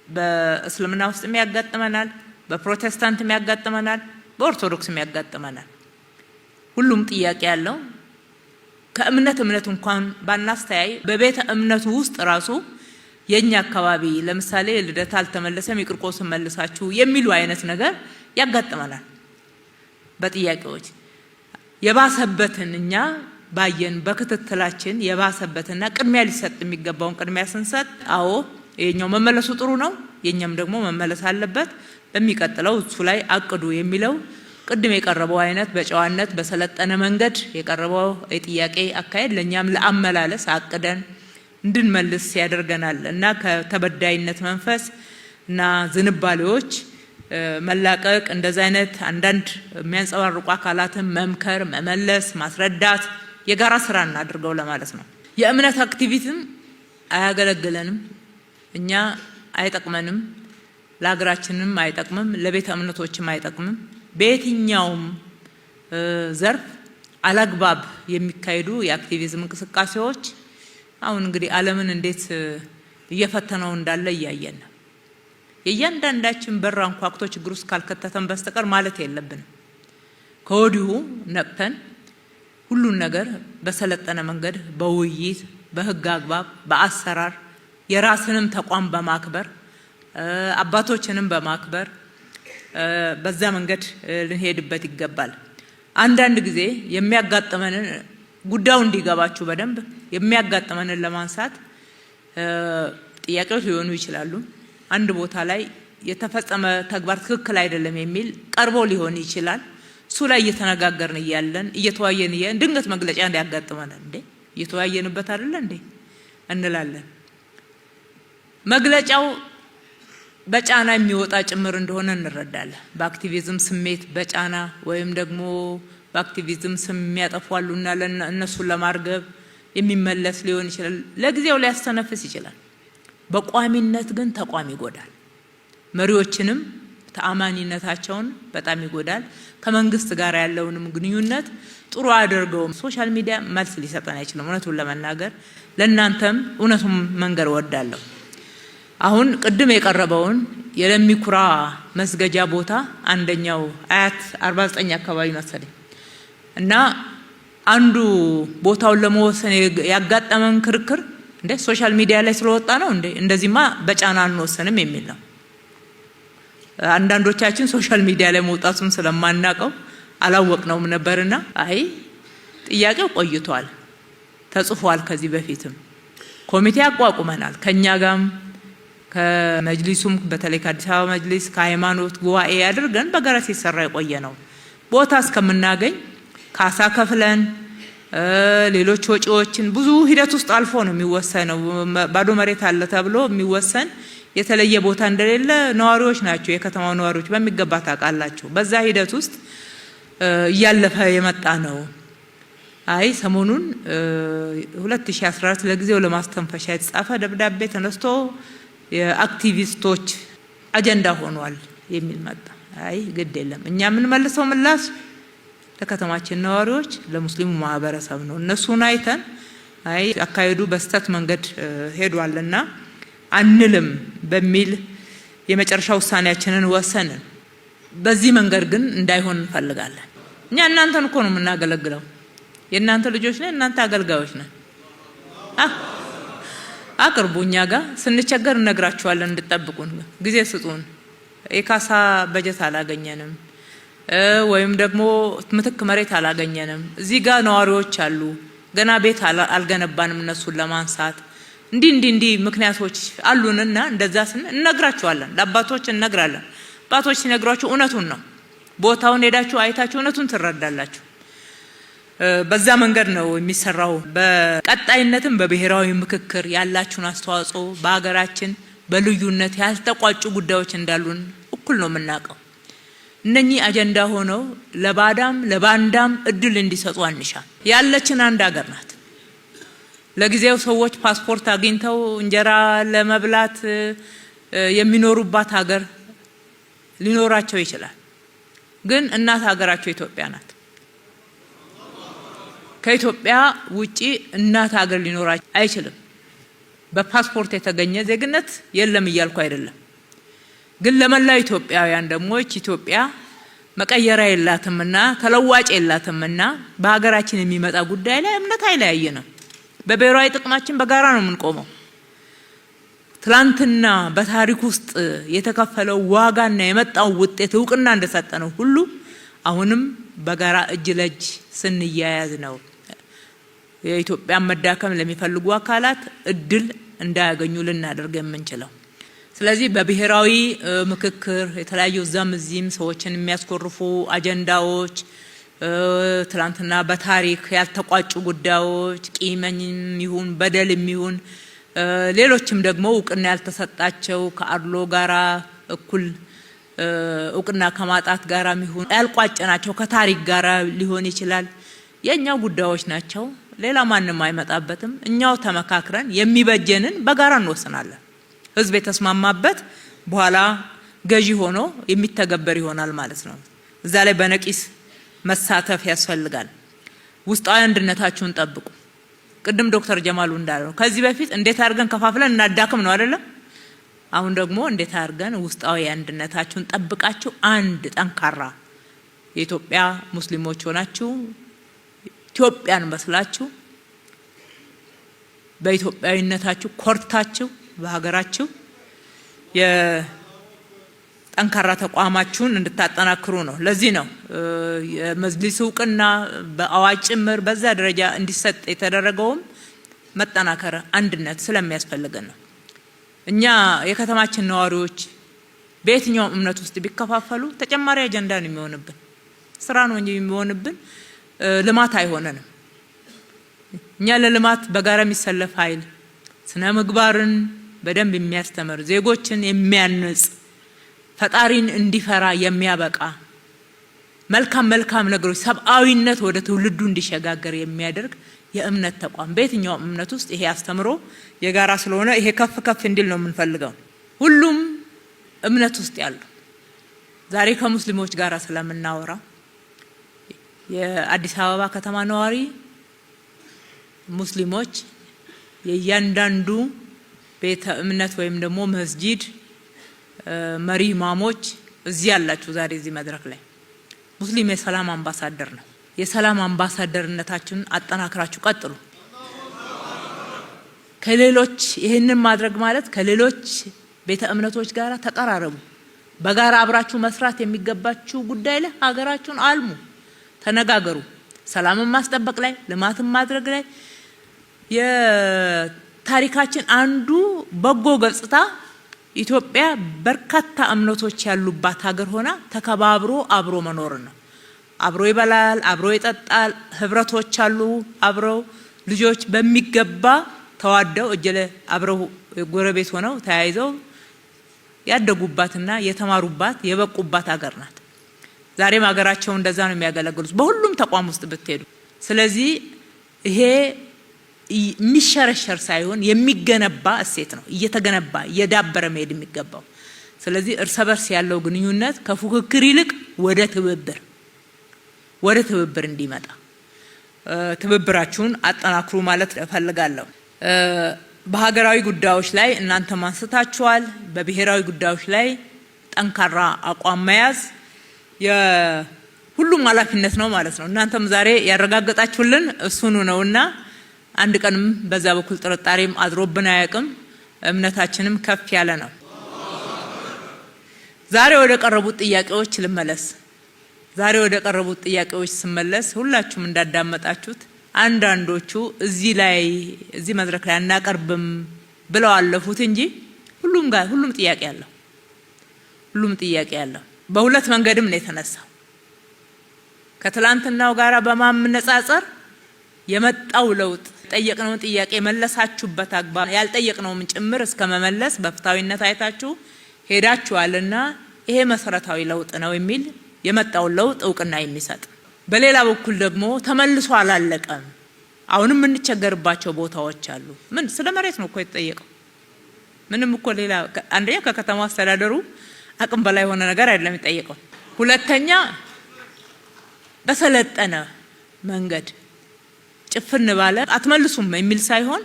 በእስልምና ውስጥ የሚያጋጥመናል፣ በፕሮቴስታንት የሚያጋጥመናል፣ በኦርቶዶክስ የሚያጋጥመናል። ሁሉም ጥያቄ ያለው ከእምነት እንኳን ባናስተያይ በቤተ እምነቱ ውስጥ ራሱ የኛ አካባቢ ለምሳሌ ልደታ አልተመለሰም ይቅርቆስን መልሳችሁ የሚሉ አይነት ነገር ያጋጥመናል። በጥያቄዎች የባሰበትን እኛ ባየን በክትትላችን የባሰበትና ቅድሚያ ሊሰጥ የሚገባውን ቅድሚያ ስንሰጥ አዎ የኛው መመለሱ ጥሩ ነው፣ የኛም ደግሞ መመለስ አለበት፣ በሚቀጥለው እሱ ላይ አቅዱ የሚለው ቅድም የቀረበው አይነት በጨዋነት በሰለጠነ መንገድ የቀረበው የጥያቄ አካሄድ ለኛም ለአመላለስ አቅደን እንድንመልስ ያደርገናል እና ከተበዳይነት መንፈስ እና ዝንባሌዎች መላቀቅ እንደዛ አይነት አንዳንድ የሚያንጸባርቁ አካላትን መምከር፣ መመለስ፣ ማስረዳት የጋራ ስራ እናድርገው ለማለት ነው። የእምነት አክቲቪዝም አያገለግለንም፣ እኛ አይጠቅመንም፣ ለሀገራችንም አይጠቅምም፣ ለቤተ እምነቶችም አይጠቅምም። በየትኛውም ዘርፍ አላግባብ የሚካሄዱ የአክቲቪዝም እንቅስቃሴዎች አሁን እንግዲህ ዓለምን እንዴት እየፈተነው እንዳለ እያየን ነው። የእያንዳንዳችን በር አንኳኩቶ ችግር ውስጥ ካልከተተን በስተቀር ማለት የለብንም። ከወዲሁ ነቅተን ሁሉን ነገር በሰለጠነ መንገድ በውይይት በህግ አግባብ በአሰራር የራስንም ተቋም በማክበር አባቶችንም በማክበር በዛ መንገድ ልንሄድበት ይገባል። አንዳንድ ጊዜ የሚያጋጥመንን ጉዳዩ እንዲገባችሁ በደንብ የሚያጋጥመንን ለማንሳት ጥያቄዎች ሊሆኑ ይችላሉ። አንድ ቦታ ላይ የተፈጸመ ተግባር ትክክል አይደለም የሚል ቀርቦ ሊሆን ይችላል። እሱ ላይ እየተነጋገርን እያለን እየተወያየን እያለን ድንገት መግለጫ እንዲያጋጥመናል። እንዴ እየተወያየንበት አይደለ እንዴ እንላለን። መግለጫው በጫና የሚወጣ ጭምር እንደሆነ እንረዳለን። በአክቲቪዝም ስሜት በጫና ወይም ደግሞ በአክቲቪዝም ስም የሚያጠፋሉና እነሱን ለማርገብ የሚመለስ ሊሆን ይችላል። ለጊዜው ሊያስተነፍስ ይችላል። በቋሚነት ግን ተቋም ይጎዳል። መሪዎችንም ተአማኒነታቸውን በጣም ይጎዳል። ከመንግስት ጋር ያለውንም ግንኙነት ጥሩ አድርገው ሶሻል ሚዲያ መልስ ሊሰጠን አይችልም። እውነቱን ለመናገር ለእናንተም እውነቱን መንገር ወዳለሁ። አሁን ቅድም የቀረበውን የለሚኩራ መስገጃ ቦታ አንደኛው አያት 49 አካባቢ መሰለኝ እና አንዱ ቦታውን ለመወሰን ያጋጠመን ክርክር እንደ ሶሻል ሚዲያ ላይ ስለወጣ ነው እንደ እንደዚህማ በጫና አንወሰንም የሚል ነው። አንዳንዶቻችን ሶሻል ሚዲያ ላይ መውጣቱን ስለማናቀው አላወቅነውም ነበርና አይ ጥያቄው ቆይቷል፣ ተጽፏል። ከዚህ በፊትም ኮሚቴ አቋቁመናል። ከኛ ጋርም ከመጅሊሱም በተለይ ከአዲስ አበባ መጅሊስ ከሃይማኖት ጉባኤ አድርገን በጋራ ሲሰራ የቆየ ነው። ቦታ እስከምናገኝ ካሳ ከፍለን ሌሎች ወጪዎችን ብዙ ሂደት ውስጥ አልፎ ነው የሚወሰነው። ባዶ መሬት አለ ተብሎ የሚወሰን የተለየ ቦታ እንደሌለ ነዋሪዎች ናቸው የከተማው ነዋሪዎች በሚገባ ታውቃላችሁ። በዛ ሂደት ውስጥ እያለፈ የመጣ ነው። አይ ሰሞኑን 2014 ለጊዜው ለማስተንፈሻ የተጻፈ ደብዳቤ ተነስቶ የአክቲቪስቶች አጀንዳ ሆኗል የሚል መጣ። አይ ግድ የለም እኛ ምን መልሰው ምላሽ ለከተማችን ነዋሪዎች ለሙስሊሙ ማህበረሰብ ነው። እነሱን አይተን አይ አካሄዱ በስተት መንገድ ሄዷልና አንልም በሚል የመጨረሻ ውሳኔያችንን ወሰንን። በዚህ መንገድ ግን እንዳይሆን እንፈልጋለን። እኛ እናንተን እኮ ነው የምናገለግለው። የእናንተ ልጆች ነን፣ እናንተ አገልጋዮች ነን። አቅርቡ፣ እኛ ጋር ስንቸገር እነግራችኋለን። እንድጠብቁን ጊዜ ስጡን። የካሳ በጀት አላገኘንም ወይም ደግሞ ምትክ መሬት አላገኘንም። እዚህ ጋር ነዋሪዎች አሉ፣ ገና ቤት አልገነባንም እነሱን ለማንሳት እንዲህ ምክንያቶች አሉንና እንደዛ እነግራችኋለን። ለአባቶች እነግራለን። አባቶች ሲነግሯችሁ እውነቱን ነው። ቦታውን ሄዳችሁ አይታችሁ እውነቱን ትረዳላችሁ። በዛ መንገድ ነው የሚሰራው። በቀጣይነትም በብሔራዊ ምክክር ያላችሁን አስተዋጽኦ በሀገራችን በልዩነት ያልተቋጩ ጉዳዮች እንዳሉን እኩል ነው የምናውቀው። እነኚህ አጀንዳ ሆነው ለባዳም ለባንዳም እድል እንዲሰጡ አንሻ። ያለችን አንድ ሀገር ናት። ለጊዜው ሰዎች ፓስፖርት አግኝተው እንጀራ ለመብላት የሚኖሩባት ሀገር ሊኖራቸው ይችላል። ግን እናት ሀገራቸው ኢትዮጵያ ናት። ከኢትዮጵያ ውጪ እናት ሀገር ሊኖራቸው አይችልም። በፓስፖርት የተገኘ ዜግነት የለም እያልኩ አይደለም። ግን ለመላው ኢትዮጵያውያን ደግሞ ኢትዮጵያ መቀየሪያ የላትምና ተለዋጭ የላትምና በሀገራችን የሚመጣ ጉዳይ ላይ እምነት አይለያየንም። በብሔራዊ ጥቅማችን በጋራ ነው የምንቆመው። ትላንትና በታሪክ ውስጥ የተከፈለው ዋጋና የመጣው ውጤት እውቅና እንደሰጠነው ሁሉ አሁንም በጋራ እጅ ለእጅ ስንያያዝ ነው የኢትዮጵያን መዳከም ለሚፈልጉ አካላት እድል እንዳያገኙ ልናደርግ የምንችለው። ስለዚህ በብሔራዊ ምክክር የተለያዩ እዛም እዚህም ሰዎችን የሚያስኮርፉ አጀንዳዎች፣ ትላንትና በታሪክ ያልተቋጩ ጉዳዮች ቂመኝም ይሁን በደልም ይሁን ሌሎችም ደግሞ እውቅና ያልተሰጣቸው ከአድሎ ጋራ እኩል እውቅና ከማጣት ጋራም ይሁን ያልቋጨናቸው ከታሪክ ጋራ ሊሆን ይችላል። የኛው ጉዳዮች ናቸው። ሌላ ማንም አይመጣበትም። እኛው ተመካክረን የሚበጀንን በጋራ እንወስናለን። ህዝብ የተስማማበት በኋላ ገዢ ሆኖ የሚተገበር ይሆናል ማለት ነው። እዛ ላይ በነቂስ መሳተፍ ያስፈልጋል። ውስጣዊ አንድነታችሁን ጠብቁ። ቅድም ዶክተር ጀማሉ እንዳለው ከዚህ በፊት እንዴት አድርገን ከፋፍለን እናዳክም ነው አይደለም? አሁን ደግሞ እንዴት አድርገን ውስጣዊ አንድነታችሁን ጠብቃችሁ አንድ ጠንካራ የኢትዮጵያ ሙስሊሞች ሆናችሁ ኢትዮጵያን መስላችሁ በኢትዮጵያዊነታችሁ ኮርታችሁ በሀገራችሁ የጠንካራ ተቋማችሁን እንድታጠናክሩ ነው። ለዚህ ነው የመጅሊስ እውቅና በአዋጅ ጭምር በዛ ደረጃ እንዲሰጥ የተደረገውም መጠናከር አንድነት ስለሚያስፈልገን ነው። እኛ የከተማችን ነዋሪዎች በየትኛውም እምነት ውስጥ ቢከፋፈሉ ተጨማሪ አጀንዳ ነው የሚሆንብን፣ ስራ ነው እንጂ የሚሆንብን ልማት አይሆነንም። እኛ ለልማት በጋራ የሚሰለፍ ኃይል ስነ ምግባርን በደንብ የሚያስተምር ዜጎችን የሚያንጽ ፈጣሪን እንዲፈራ የሚያበቃ መልካም ነገሮች ሰብአዊነት ወደ ትውልዱ እንዲሸጋገር የሚያደርግ የእምነት ተቋም በየትኛውም እምነት ውስጥ ይሄ አስተምሮ የጋራ ስለሆነ ይሄ ከፍ እንዲል ነው የምንፈልገው። ሁሉም እምነት ውስጥ ያሉ ዛሬ ከሙስሊሞች ጋር ስለምናወራ የአዲስ አበባ ከተማ ነዋሪ ሙስሊሞች የእያንዳንዱ ቤተ እምነት ወይም ደግሞ መስጂድ መሪ ኢማሞች እዚህ ያላችሁ ዛሬ እዚህ መድረክ ላይ ሙስሊም የሰላም አምባሳደር ነው። የሰላም አምባሳደርነታችሁን አጠናክራችሁ ቀጥሉ። ከሌሎች ይህንን ማድረግ ማለት ከሌሎች ቤተ እምነቶች ጋር ተቀራረቡ። በጋራ አብራችሁ መስራት የሚገባችሁ ጉዳይ ላይ ሀገራችሁን አልሙ፣ ተነጋገሩ። ሰላምን ማስጠበቅ ላይ፣ ልማትን ማድረግ ላይ የታሪካችን አንዱ በጎ ገጽታ ኢትዮጵያ በርካታ እምነቶች ያሉባት ሀገር ሆና ተከባብሮ አብሮ መኖር ነው። አብሮ ይበላል፣ አብሮ ይጠጣል፣ ህብረቶች አሉ። አብረው ልጆች በሚገባ ተዋደው እጀለ አብረው ጎረቤት ሆነው ተያይዘው ያደጉባትና የተማሩባት የበቁባት ሀገር ናት። ዛሬም ሀገራቸው እንደዛ ነው የሚያገለግሉት በሁሉም ተቋም ውስጥ ብትሄዱ። ስለዚህ ይሄ የሚሸረሸር ሳይሆን የሚገነባ እሴት ነው፣ እየተገነባ እየዳበረ መሄድ የሚገባው። ስለዚህ እርስ በርስ ያለው ግንኙነት ከፉክክር ይልቅ ወደ ትብብር እንዲመጣ ትብብራችሁን አጠናክሩ ማለት እፈልጋለሁ። በሀገራዊ ጉዳዮች ላይ እናንተ ማንስታችኋል። በብሔራዊ ጉዳዮች ላይ ጠንካራ አቋም መያዝ የሁሉም ኃላፊነት ነው ማለት ነው። እናንተም ዛሬ ያረጋገጣችሁልን እሱኑ ነውና አንድ ቀንም በዛ በኩል ጥርጣሬም አድሮብን አያውቅም። እምነታችንም ከፍ ያለ ነው። ዛሬ ወደ ቀረቡት ጥያቄዎች ልመለስ። ዛሬ ወደ ቀረቡት ጥያቄዎች ስመለስ ሁላችሁም እንዳዳመጣችሁት አንዳንዶቹ እዚህ መድረክ ላይ አናቀርብም ብለው አለፉት እንጂ ሁሉም ጥያቄ አለው። በሁለት መንገድም ነው የተነሳው። ከትላንትናው ጋራ በማመነጻጸር የመጣው ለውጥ ጠየቅነውን ጥያቄ መለሳችሁበት አግባብ ያልጠየቅነውም ጭምር እስከመመለስ በፍታዊነት አይታችሁ ሄዳችኋልና ይሄ መሰረታዊ ለውጥ ነው የሚል የመጣው ለውጥ እውቅና የሚሰጥ። በሌላ በኩል ደግሞ ተመልሶ አላለቀም፣ አሁንም እንቸገርባቸው ቦታዎች አሉ። ምን ስለ መሬት ነው እኮ የተጠየቀው። ምንም እኮ ሌላ አንደኛ ከከተማ አስተዳደሩ አቅም በላይ የሆነ ነገር አይደለም የሚጠየቀው። ሁለተኛ በሰለጠነ መንገድ ጭፍን ባለ አትመልሱም የሚል ሳይሆን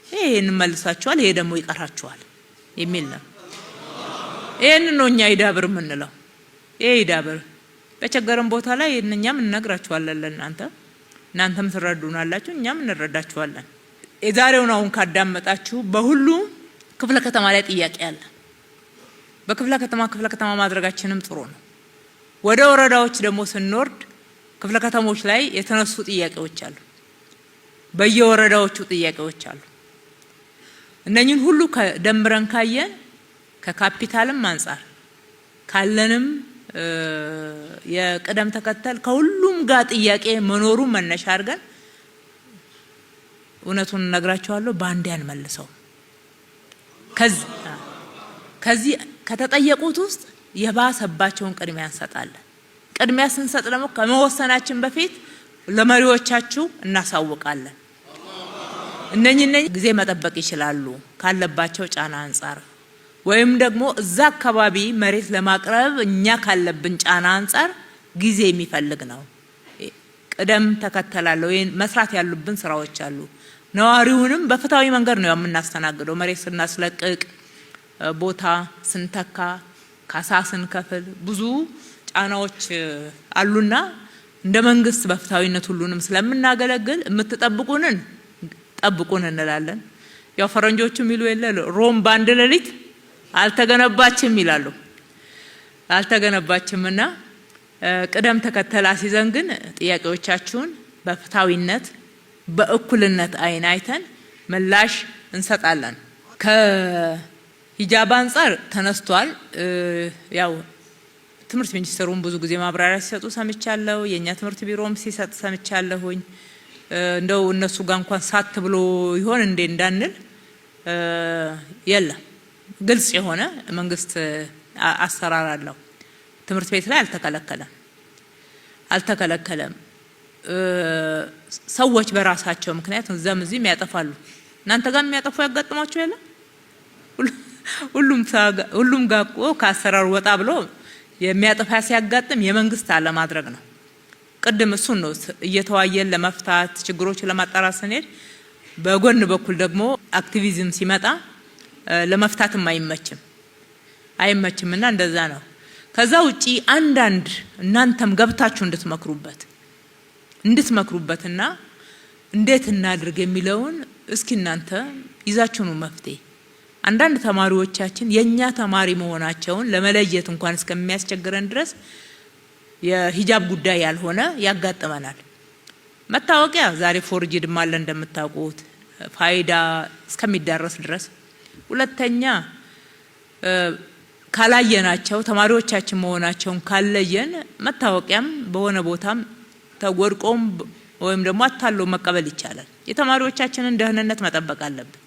ይሄን መልሳችኋል፣ ይሄ ደግሞ ይቀራችኋል የሚል ነው። ይሄን ነው እኛ ይዳብር የምንለው። ይሄ ይዳብር በቸገረን ቦታ ላይ እኛም እንነግራችኋለን እናንተም ትረዱናላችሁ፣ እኛም እንረዳችኋለን። የዛሬውን አሁን ካዳመጣችሁ በሁሉም ክፍለ ከተማ ላይ ጥያቄ አለ። በክፍለ ከተማ ማድረጋችንም ጥሩ ነው። ወደ ወረዳዎች ደግሞ ስንወርድ ክፍለ ከተሞች ላይ የተነሱ ጥያቄዎች አሉ። በየወረዳዎቹ ጥያቄዎች አሉ። እነኚህን ሁሉ ደምረን ካየን ከካፒታልም አንፃር ካለንም የቅደም ተከተል ከሁሉም ጋር ጥያቄ መኖሩ መነሻ አድርገን እውነቱን እነግራችኋለሁ፣ ባንዴ አንመልሰው። ከዚህ ከተጠየቁት ውስጥ የባሰባቸውን ቅድሚያ እንሰጣለን። ቅድሚያ ስንሰጥ ደግሞ ከመወሰናችን በፊት ለመሪዎቻችሁ እናሳውቃለን። እነኚህ ጊዜ መጠበቅ ይችላሉ ካለባቸው ጫና አንፃር ወይም ደግሞ እዛ አካባቢ መሬት ለማቅረብ እኛ ካለብን ጫና አንፃር ጊዜ የሚፈልግ ነው። ቅደም ተከተላለው መስራት ያሉብን ስራዎች አሉ። ነዋሪውንም በፍታዊ መንገድ ነው የምናስተናግደው። መሬት ስናስለቅቅ፣ ቦታ ስንተካ፣ ካሳ ስንከፍል ብዙ ጫናዎች አሉና እንደ መንግስት በፍታዊነት ሁሉንም ስለምናገለግል የምትጠብቁንን ጠብቁን እንላለን። ያው ፈረንጆቹ የሚሉ የለ ሮም በአንድ ሌሊት አልተገነባችም ይላሉ። አልተገነባችምና ቅደም ተከተል አስይዘን ግን ጥያቄዎቻችሁን በፍታዊነት በእኩልነት አይን አይተን ምላሽ እንሰጣለን። ከሂጃብ አንፃር ተነስቷል። ያው ትምህርት ሚኒስትሩም ብዙ ጊዜ ማብራሪያ ሲሰጡ ሰምቻለሁ። የኛ ትምህርት ቢሮም ሲሰጥ ሰምቻለሁኝ። እንደው እነሱ ጋር እንኳን ሳት ብሎ ይሆን እንዴ እንዳንል የለም። ግልጽ የሆነ መንግስት አሰራር አለው። ትምህርት ቤት ላይ አልተከለከለም። ሰዎች በራሳቸው ምክንያት እዚህም ያጠፋሉ። እናንተ ጋር የሚያጠፉ ያጋጥማችሁ የለ? ሁሉም ጋር እኮ ከአሰራሩ ወጣ ብሎ የሚያጠፋ ሲያጋጥም የመንግስት አለማድረግ ነው። ቅድም እሱን ነው እየተዋየን ለመፍታት ችግሮችን ለማጣራት ስንሄድ፣ በጎን በኩል ደግሞ አክቲቪዝም ሲመጣ ለመፍታትም አይመችምና እንደዛ ነው። ከዛ ውጪ አንዳንድ እናንተም ገብታችሁ እንድትመክሩበትና እንዴት እናድርግ የሚለውን እስኪ እናንተ ይዛችሁ ነው መፍትሄ። አንዳንድ ተማሪዎቻችን የኛ ተማሪ መሆናቸውን ለመለየት እንኳን እስከሚያስቸግረን ድረስ የሂጃብ ጉዳይ ያልሆነ ያጋጥመናል። መታወቂያ ዛሬ ፎርጅድ ማለ እንደምታውቁት ፋይዳ እስከሚዳረስ ድረስ። ሁለተኛ ካላየናቸው ተማሪዎቻችን መሆናቸውን ካለየን መታወቂያም በሆነ ቦታም ተወርቆም ወይም ደግሞ አታሎ መቀበል ይቻላል። የተማሪዎቻችንን ደህንነት መጠበቅ አለብን።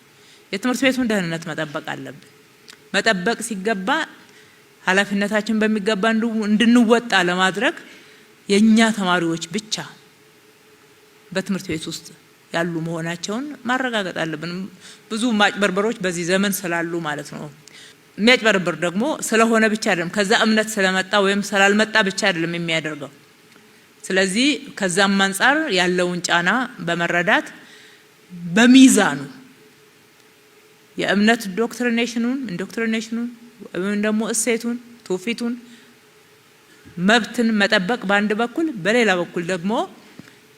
የትምህርት ቤቱን ደህንነት መጠበቅ አለብን። መጠበቅ ሲገባ ኃላፊነታችን በሚገባ እንድንወጣ ለማድረግ የኛ ተማሪዎች ብቻ በትምህርት ቤት ውስጥ ያሉ መሆናቸውን ማረጋገጥ አለብን። ብዙ ማጭበርበሮች በዚህ ዘመን ስላሉ ማለት ነው። የሚያጭበረብር ደግሞ ስለሆነ ብቻ አይደለም፣ ከዛ እምነት ስለመጣ ወይም ስላልመጣ ብቻ አይደለም የሚያደርገው። ስለዚህ ከዛም አንፃር ያለውን ጫና በመረዳት በሚዛኑ የእምነት ኢንዶክትሪኔሽኑን ወይም ደግሞ እሴቱን ትውፊቱን መብትን መጠበቅ በአንድ በኩል፣ በሌላ በኩል ደግሞ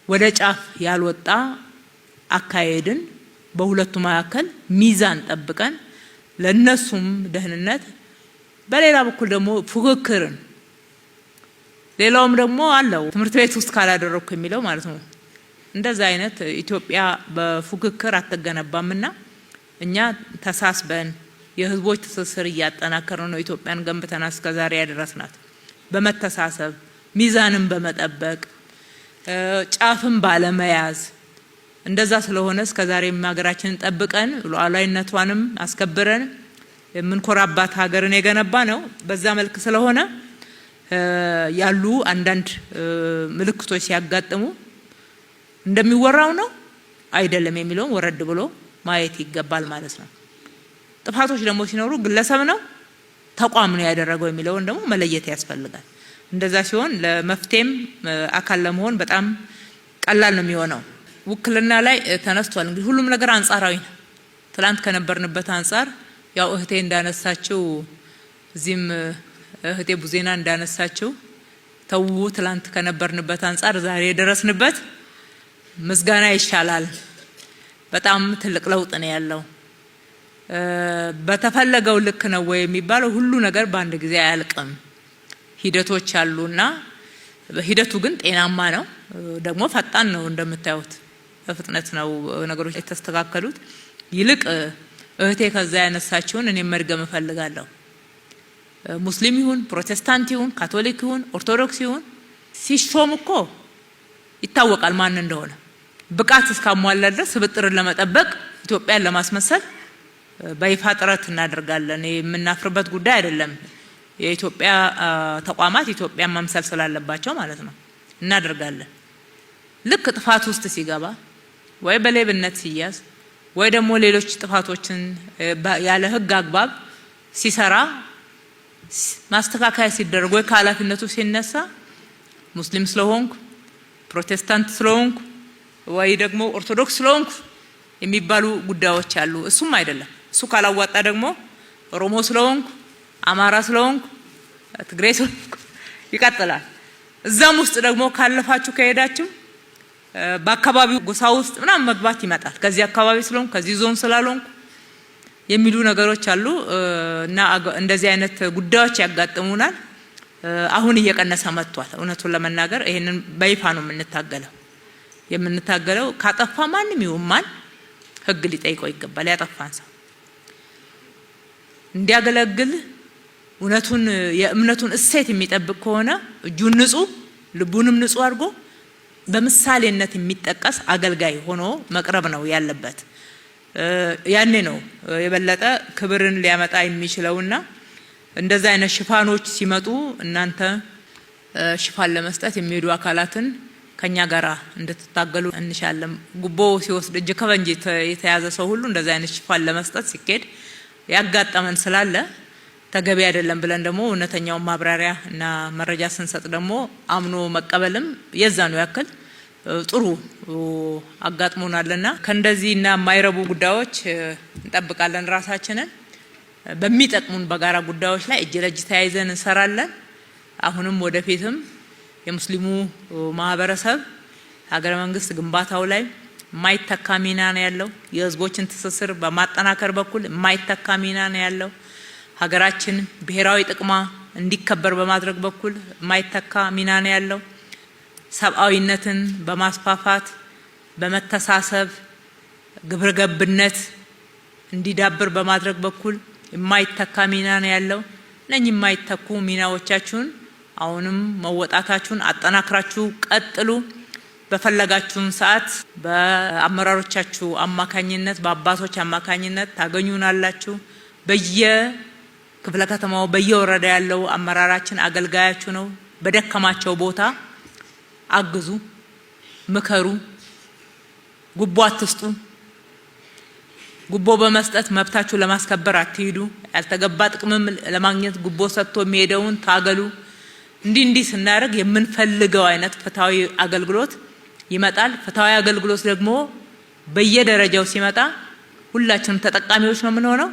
ወደ ጫፍ ያልወጣ አካሄድን በሁለቱ መካከል ሚዛን ጠብቀን ለነሱም ደህንነት፣ በሌላ በኩል ደግሞ ፉክክርን ሌላውም ደግሞ አለው ትምህርት ቤት ውስጥ ካላደረኩ የሚለው ማለት ነው። እንደዛ አይነት ኢትዮጵያ በፉክክር አትገነባምና እኛ ተሳስበን የህዝቦች ትስስር እያጠናከርን ነው ኢትዮጵያን ገንብተና እስከዛሬ ያደረስናት በመተሳሰብ ሚዛንን በመጠበቅ ጫፍን ባለመያዝ። እንደዛ ስለሆነ እስከዛሬ ሀገራችንን ጠብቀን ሉዓላዊነቷንም አስከብረን የምንኮራባት ሀገርን የገነባ ነው። በዛ መልክ ስለሆነ ያሉ አንዳንድ ምልክቶች ሲያጋጥሙ እንደሚወራው ነው አይደለም የሚለውን ወረድ ብሎ ማየት ይገባል ማለት ነው። ጥፋቶች ደግሞ ሲኖሩ ግለሰብ ነው ተቋም ነው ያደረገው የሚለውን ደግሞ መለየት ያስፈልጋል። እንደዛ ሲሆን ለመፍትሄም አካል ለመሆን በጣም ቀላል ነው የሚሆነው። ውክልና ላይ ተነስቷል። እንግዲህ ሁሉም ነገር አንጻራዊ ነው። ትላንት ከነበርንበት አንጻር ያው እህቴ እንዳነሳችው እዚህም እህቴ ቡዜና እንዳነሳችው ትላንት ከነበርንበት አንጻር ዛሬ የደረስንበት ምስጋና ይሻላል። በጣም ትልቅ ለውጥ ነው ያለው። በተፈለገው ልክ ነው ወይ የሚባለው ሁሉ ነገር በአንድ ጊዜ አያልቅም። ሂደቶች አሉና ሂደቱ ግን ጤናማ ነው፣ ደግሞ ፈጣን ነው። እንደምታዩት በፍጥነት ነው ነገሮች የተስተካከሉት። ይልቅ እህቴ ከዛ ያነሳችውን እኔ መድገም እፈልጋለሁ። ሙስሊም ይሁን ፕሮቴስታንት ይሁን ካቶሊክ ይሁን ኦርቶዶክስ ይሁን ሲሾም እኮ ይታወቃል ማን እንደሆነ። ብቃት እስካሟላ ድረስ ስብጥርን ለመጠበቅ ኢትዮጵያን ለማስመሰል በይፋ ጥረት እናደርጋለን። የምናፍርበት ጉዳይ አይደለም። የኢትዮጵያ ተቋማት ኢትዮጵያን መምሰል ስላለባቸው ማለት ነው እናደርጋለን። ልክ ጥፋት ውስጥ ሲገባ ወይ በሌብነት ሲያዝ ወይ ደግሞ ሌሎች ጥፋቶችን ያለ ሕግ አግባብ ሲሰራ ማስተካከያ ሲደረግ ወይ ከኃላፊነቱ ሲነሳ ሙስሊም ስለሆንኩ ፕሮቴስታንት ስለሆንኩ ወይ ደግሞ ኦርቶዶክስ ስለሆንኩ የሚባሉ ጉዳዮች አሉ። እሱም አይደለም። እሱ ካላዋጣ ደግሞ ኦሮሞ ስለሆንኩ አማራ ስለሆንኩ ትግሬ ስለሆንኩ ይቀጥላል። እዛም ውስጥ ደግሞ ካለፋችሁ ከሄዳችሁ በአካባቢው ጎሳ ውስጥ ምናምን መግባት ይመጣል። ከዚህ አካባቢ ስለሆንኩ ከዚህ ዞን ስላልሆንኩ የሚሉ ነገሮች አሉ እና እንደዚህ አይነት ጉዳዮች ያጋጥሙናል። አሁን እየቀነሰ መጥቷል። እውነቱን ለመናገር ይሄንን በይፋ ነው የምንታገለው። ካጠፋ ማንም ይሁን ማን ህግ ሊጠይቀው ይገባል። ያጠፋን ሰው እንዲያገለግል እውነቱን የእምነቱን እሴት የሚጠብቅ ከሆነ እጁን ንጹህ ልቡንም ንጹህ አድርጎ በምሳሌነት የሚጠቀስ አገልጋይ ሆኖ መቅረብ ነው ያለበት። ያኔ ነው የበለጠ ክብርን ሊያመጣ የሚችለውና እንደዛ አይነት ሽፋኖች ሲመጡ እናንተ ሽፋን ለመስጠት የሚሄዱ አካላትን ከኛ ጋራ እንድትታገሉ እንሻለን። ጉቦ ሲወስድ እጅ ከፈንጅ የተያዘ ሰው ሁሉ እንደዛ አይነት ሽፋን ለመስጠት ሲኬድ ያጋጠመን ስላለ ተገቢ አይደለም ብለን ደግሞ እውነተኛውን ማብራሪያ እና መረጃ ስንሰጥ ደግሞ አምኖ መቀበልም የዛኑ ያክል ጥሩ አጋጥሞናልና ከእንደዚህና የማይረቡ ጉዳዮች እንጠብቃለን። ራሳችንን በሚጠቅሙን በጋራ ጉዳዮች ላይ እጅ ለእጅ ተያይዘን እንሰራለን። አሁንም ወደፊትም የሙስሊሙ ማህበረሰብ ሀገረ መንግስት ግንባታው ላይ የማይተካ ሚና ነው ያለው። የህዝቦችን ትስስር በማጠናከር በኩል የማይተካ ሚና ነው ያለው። ሀገራችን ብሔራዊ ጥቅሟ እንዲከበር በማድረግ በኩል የማይተካ ሚና ነው ያለው። ሰብአዊነትን በማስፋፋት በመተሳሰብ ግብረ ገብነት እንዲዳብር በማድረግ በኩል የማይተካ ሚና ነው ያለው። እነኚህ የማይተኩ ሚናዎቻችሁን አሁንም መወጣታችሁን አጠናክራችሁ ቀጥሉ። በፈለጋችሁን ሰዓት በአመራሮቻችሁ አማካኝነት በአባቶች አማካኝነት ታገኙናላችሁ። በየክፍለ ከተማው በየወረዳ ያለው አመራራችን አገልጋያችሁ ነው። በደከማቸው ቦታ አግዙ፣ ምከሩ፣ ጉቦ አትስጡ። ጉቦ በመስጠት መብታችሁ ለማስከበር አትሂዱ። ያልተገባ ጥቅምም ለማግኘት ጉቦ ሰጥቶ የሚሄደውን ታገሉ። እንዲህ ስናደርግ የምንፈልገው አይነት ፍትሃዊ አገልግሎት ይመጣል። ፍትሃዊ አገልግሎት ደግሞ በየደረጃው ሲመጣ ሁላችንም ተጠቃሚዎች ነው የምንሆነው።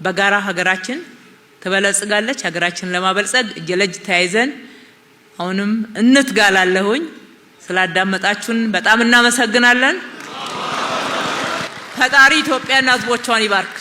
በጋራ ሀገራችን ትበለጽጋለች። ሀገራችንን ለማበልጸግ እጅ ለእጅ ተያይዘን አሁንም እንትጋላለሁኝ። ስላዳመጣችሁን በጣም እናመሰግናለን። ፈጣሪ ኢትዮጵያና ሕዝቦቿን ይባርክ።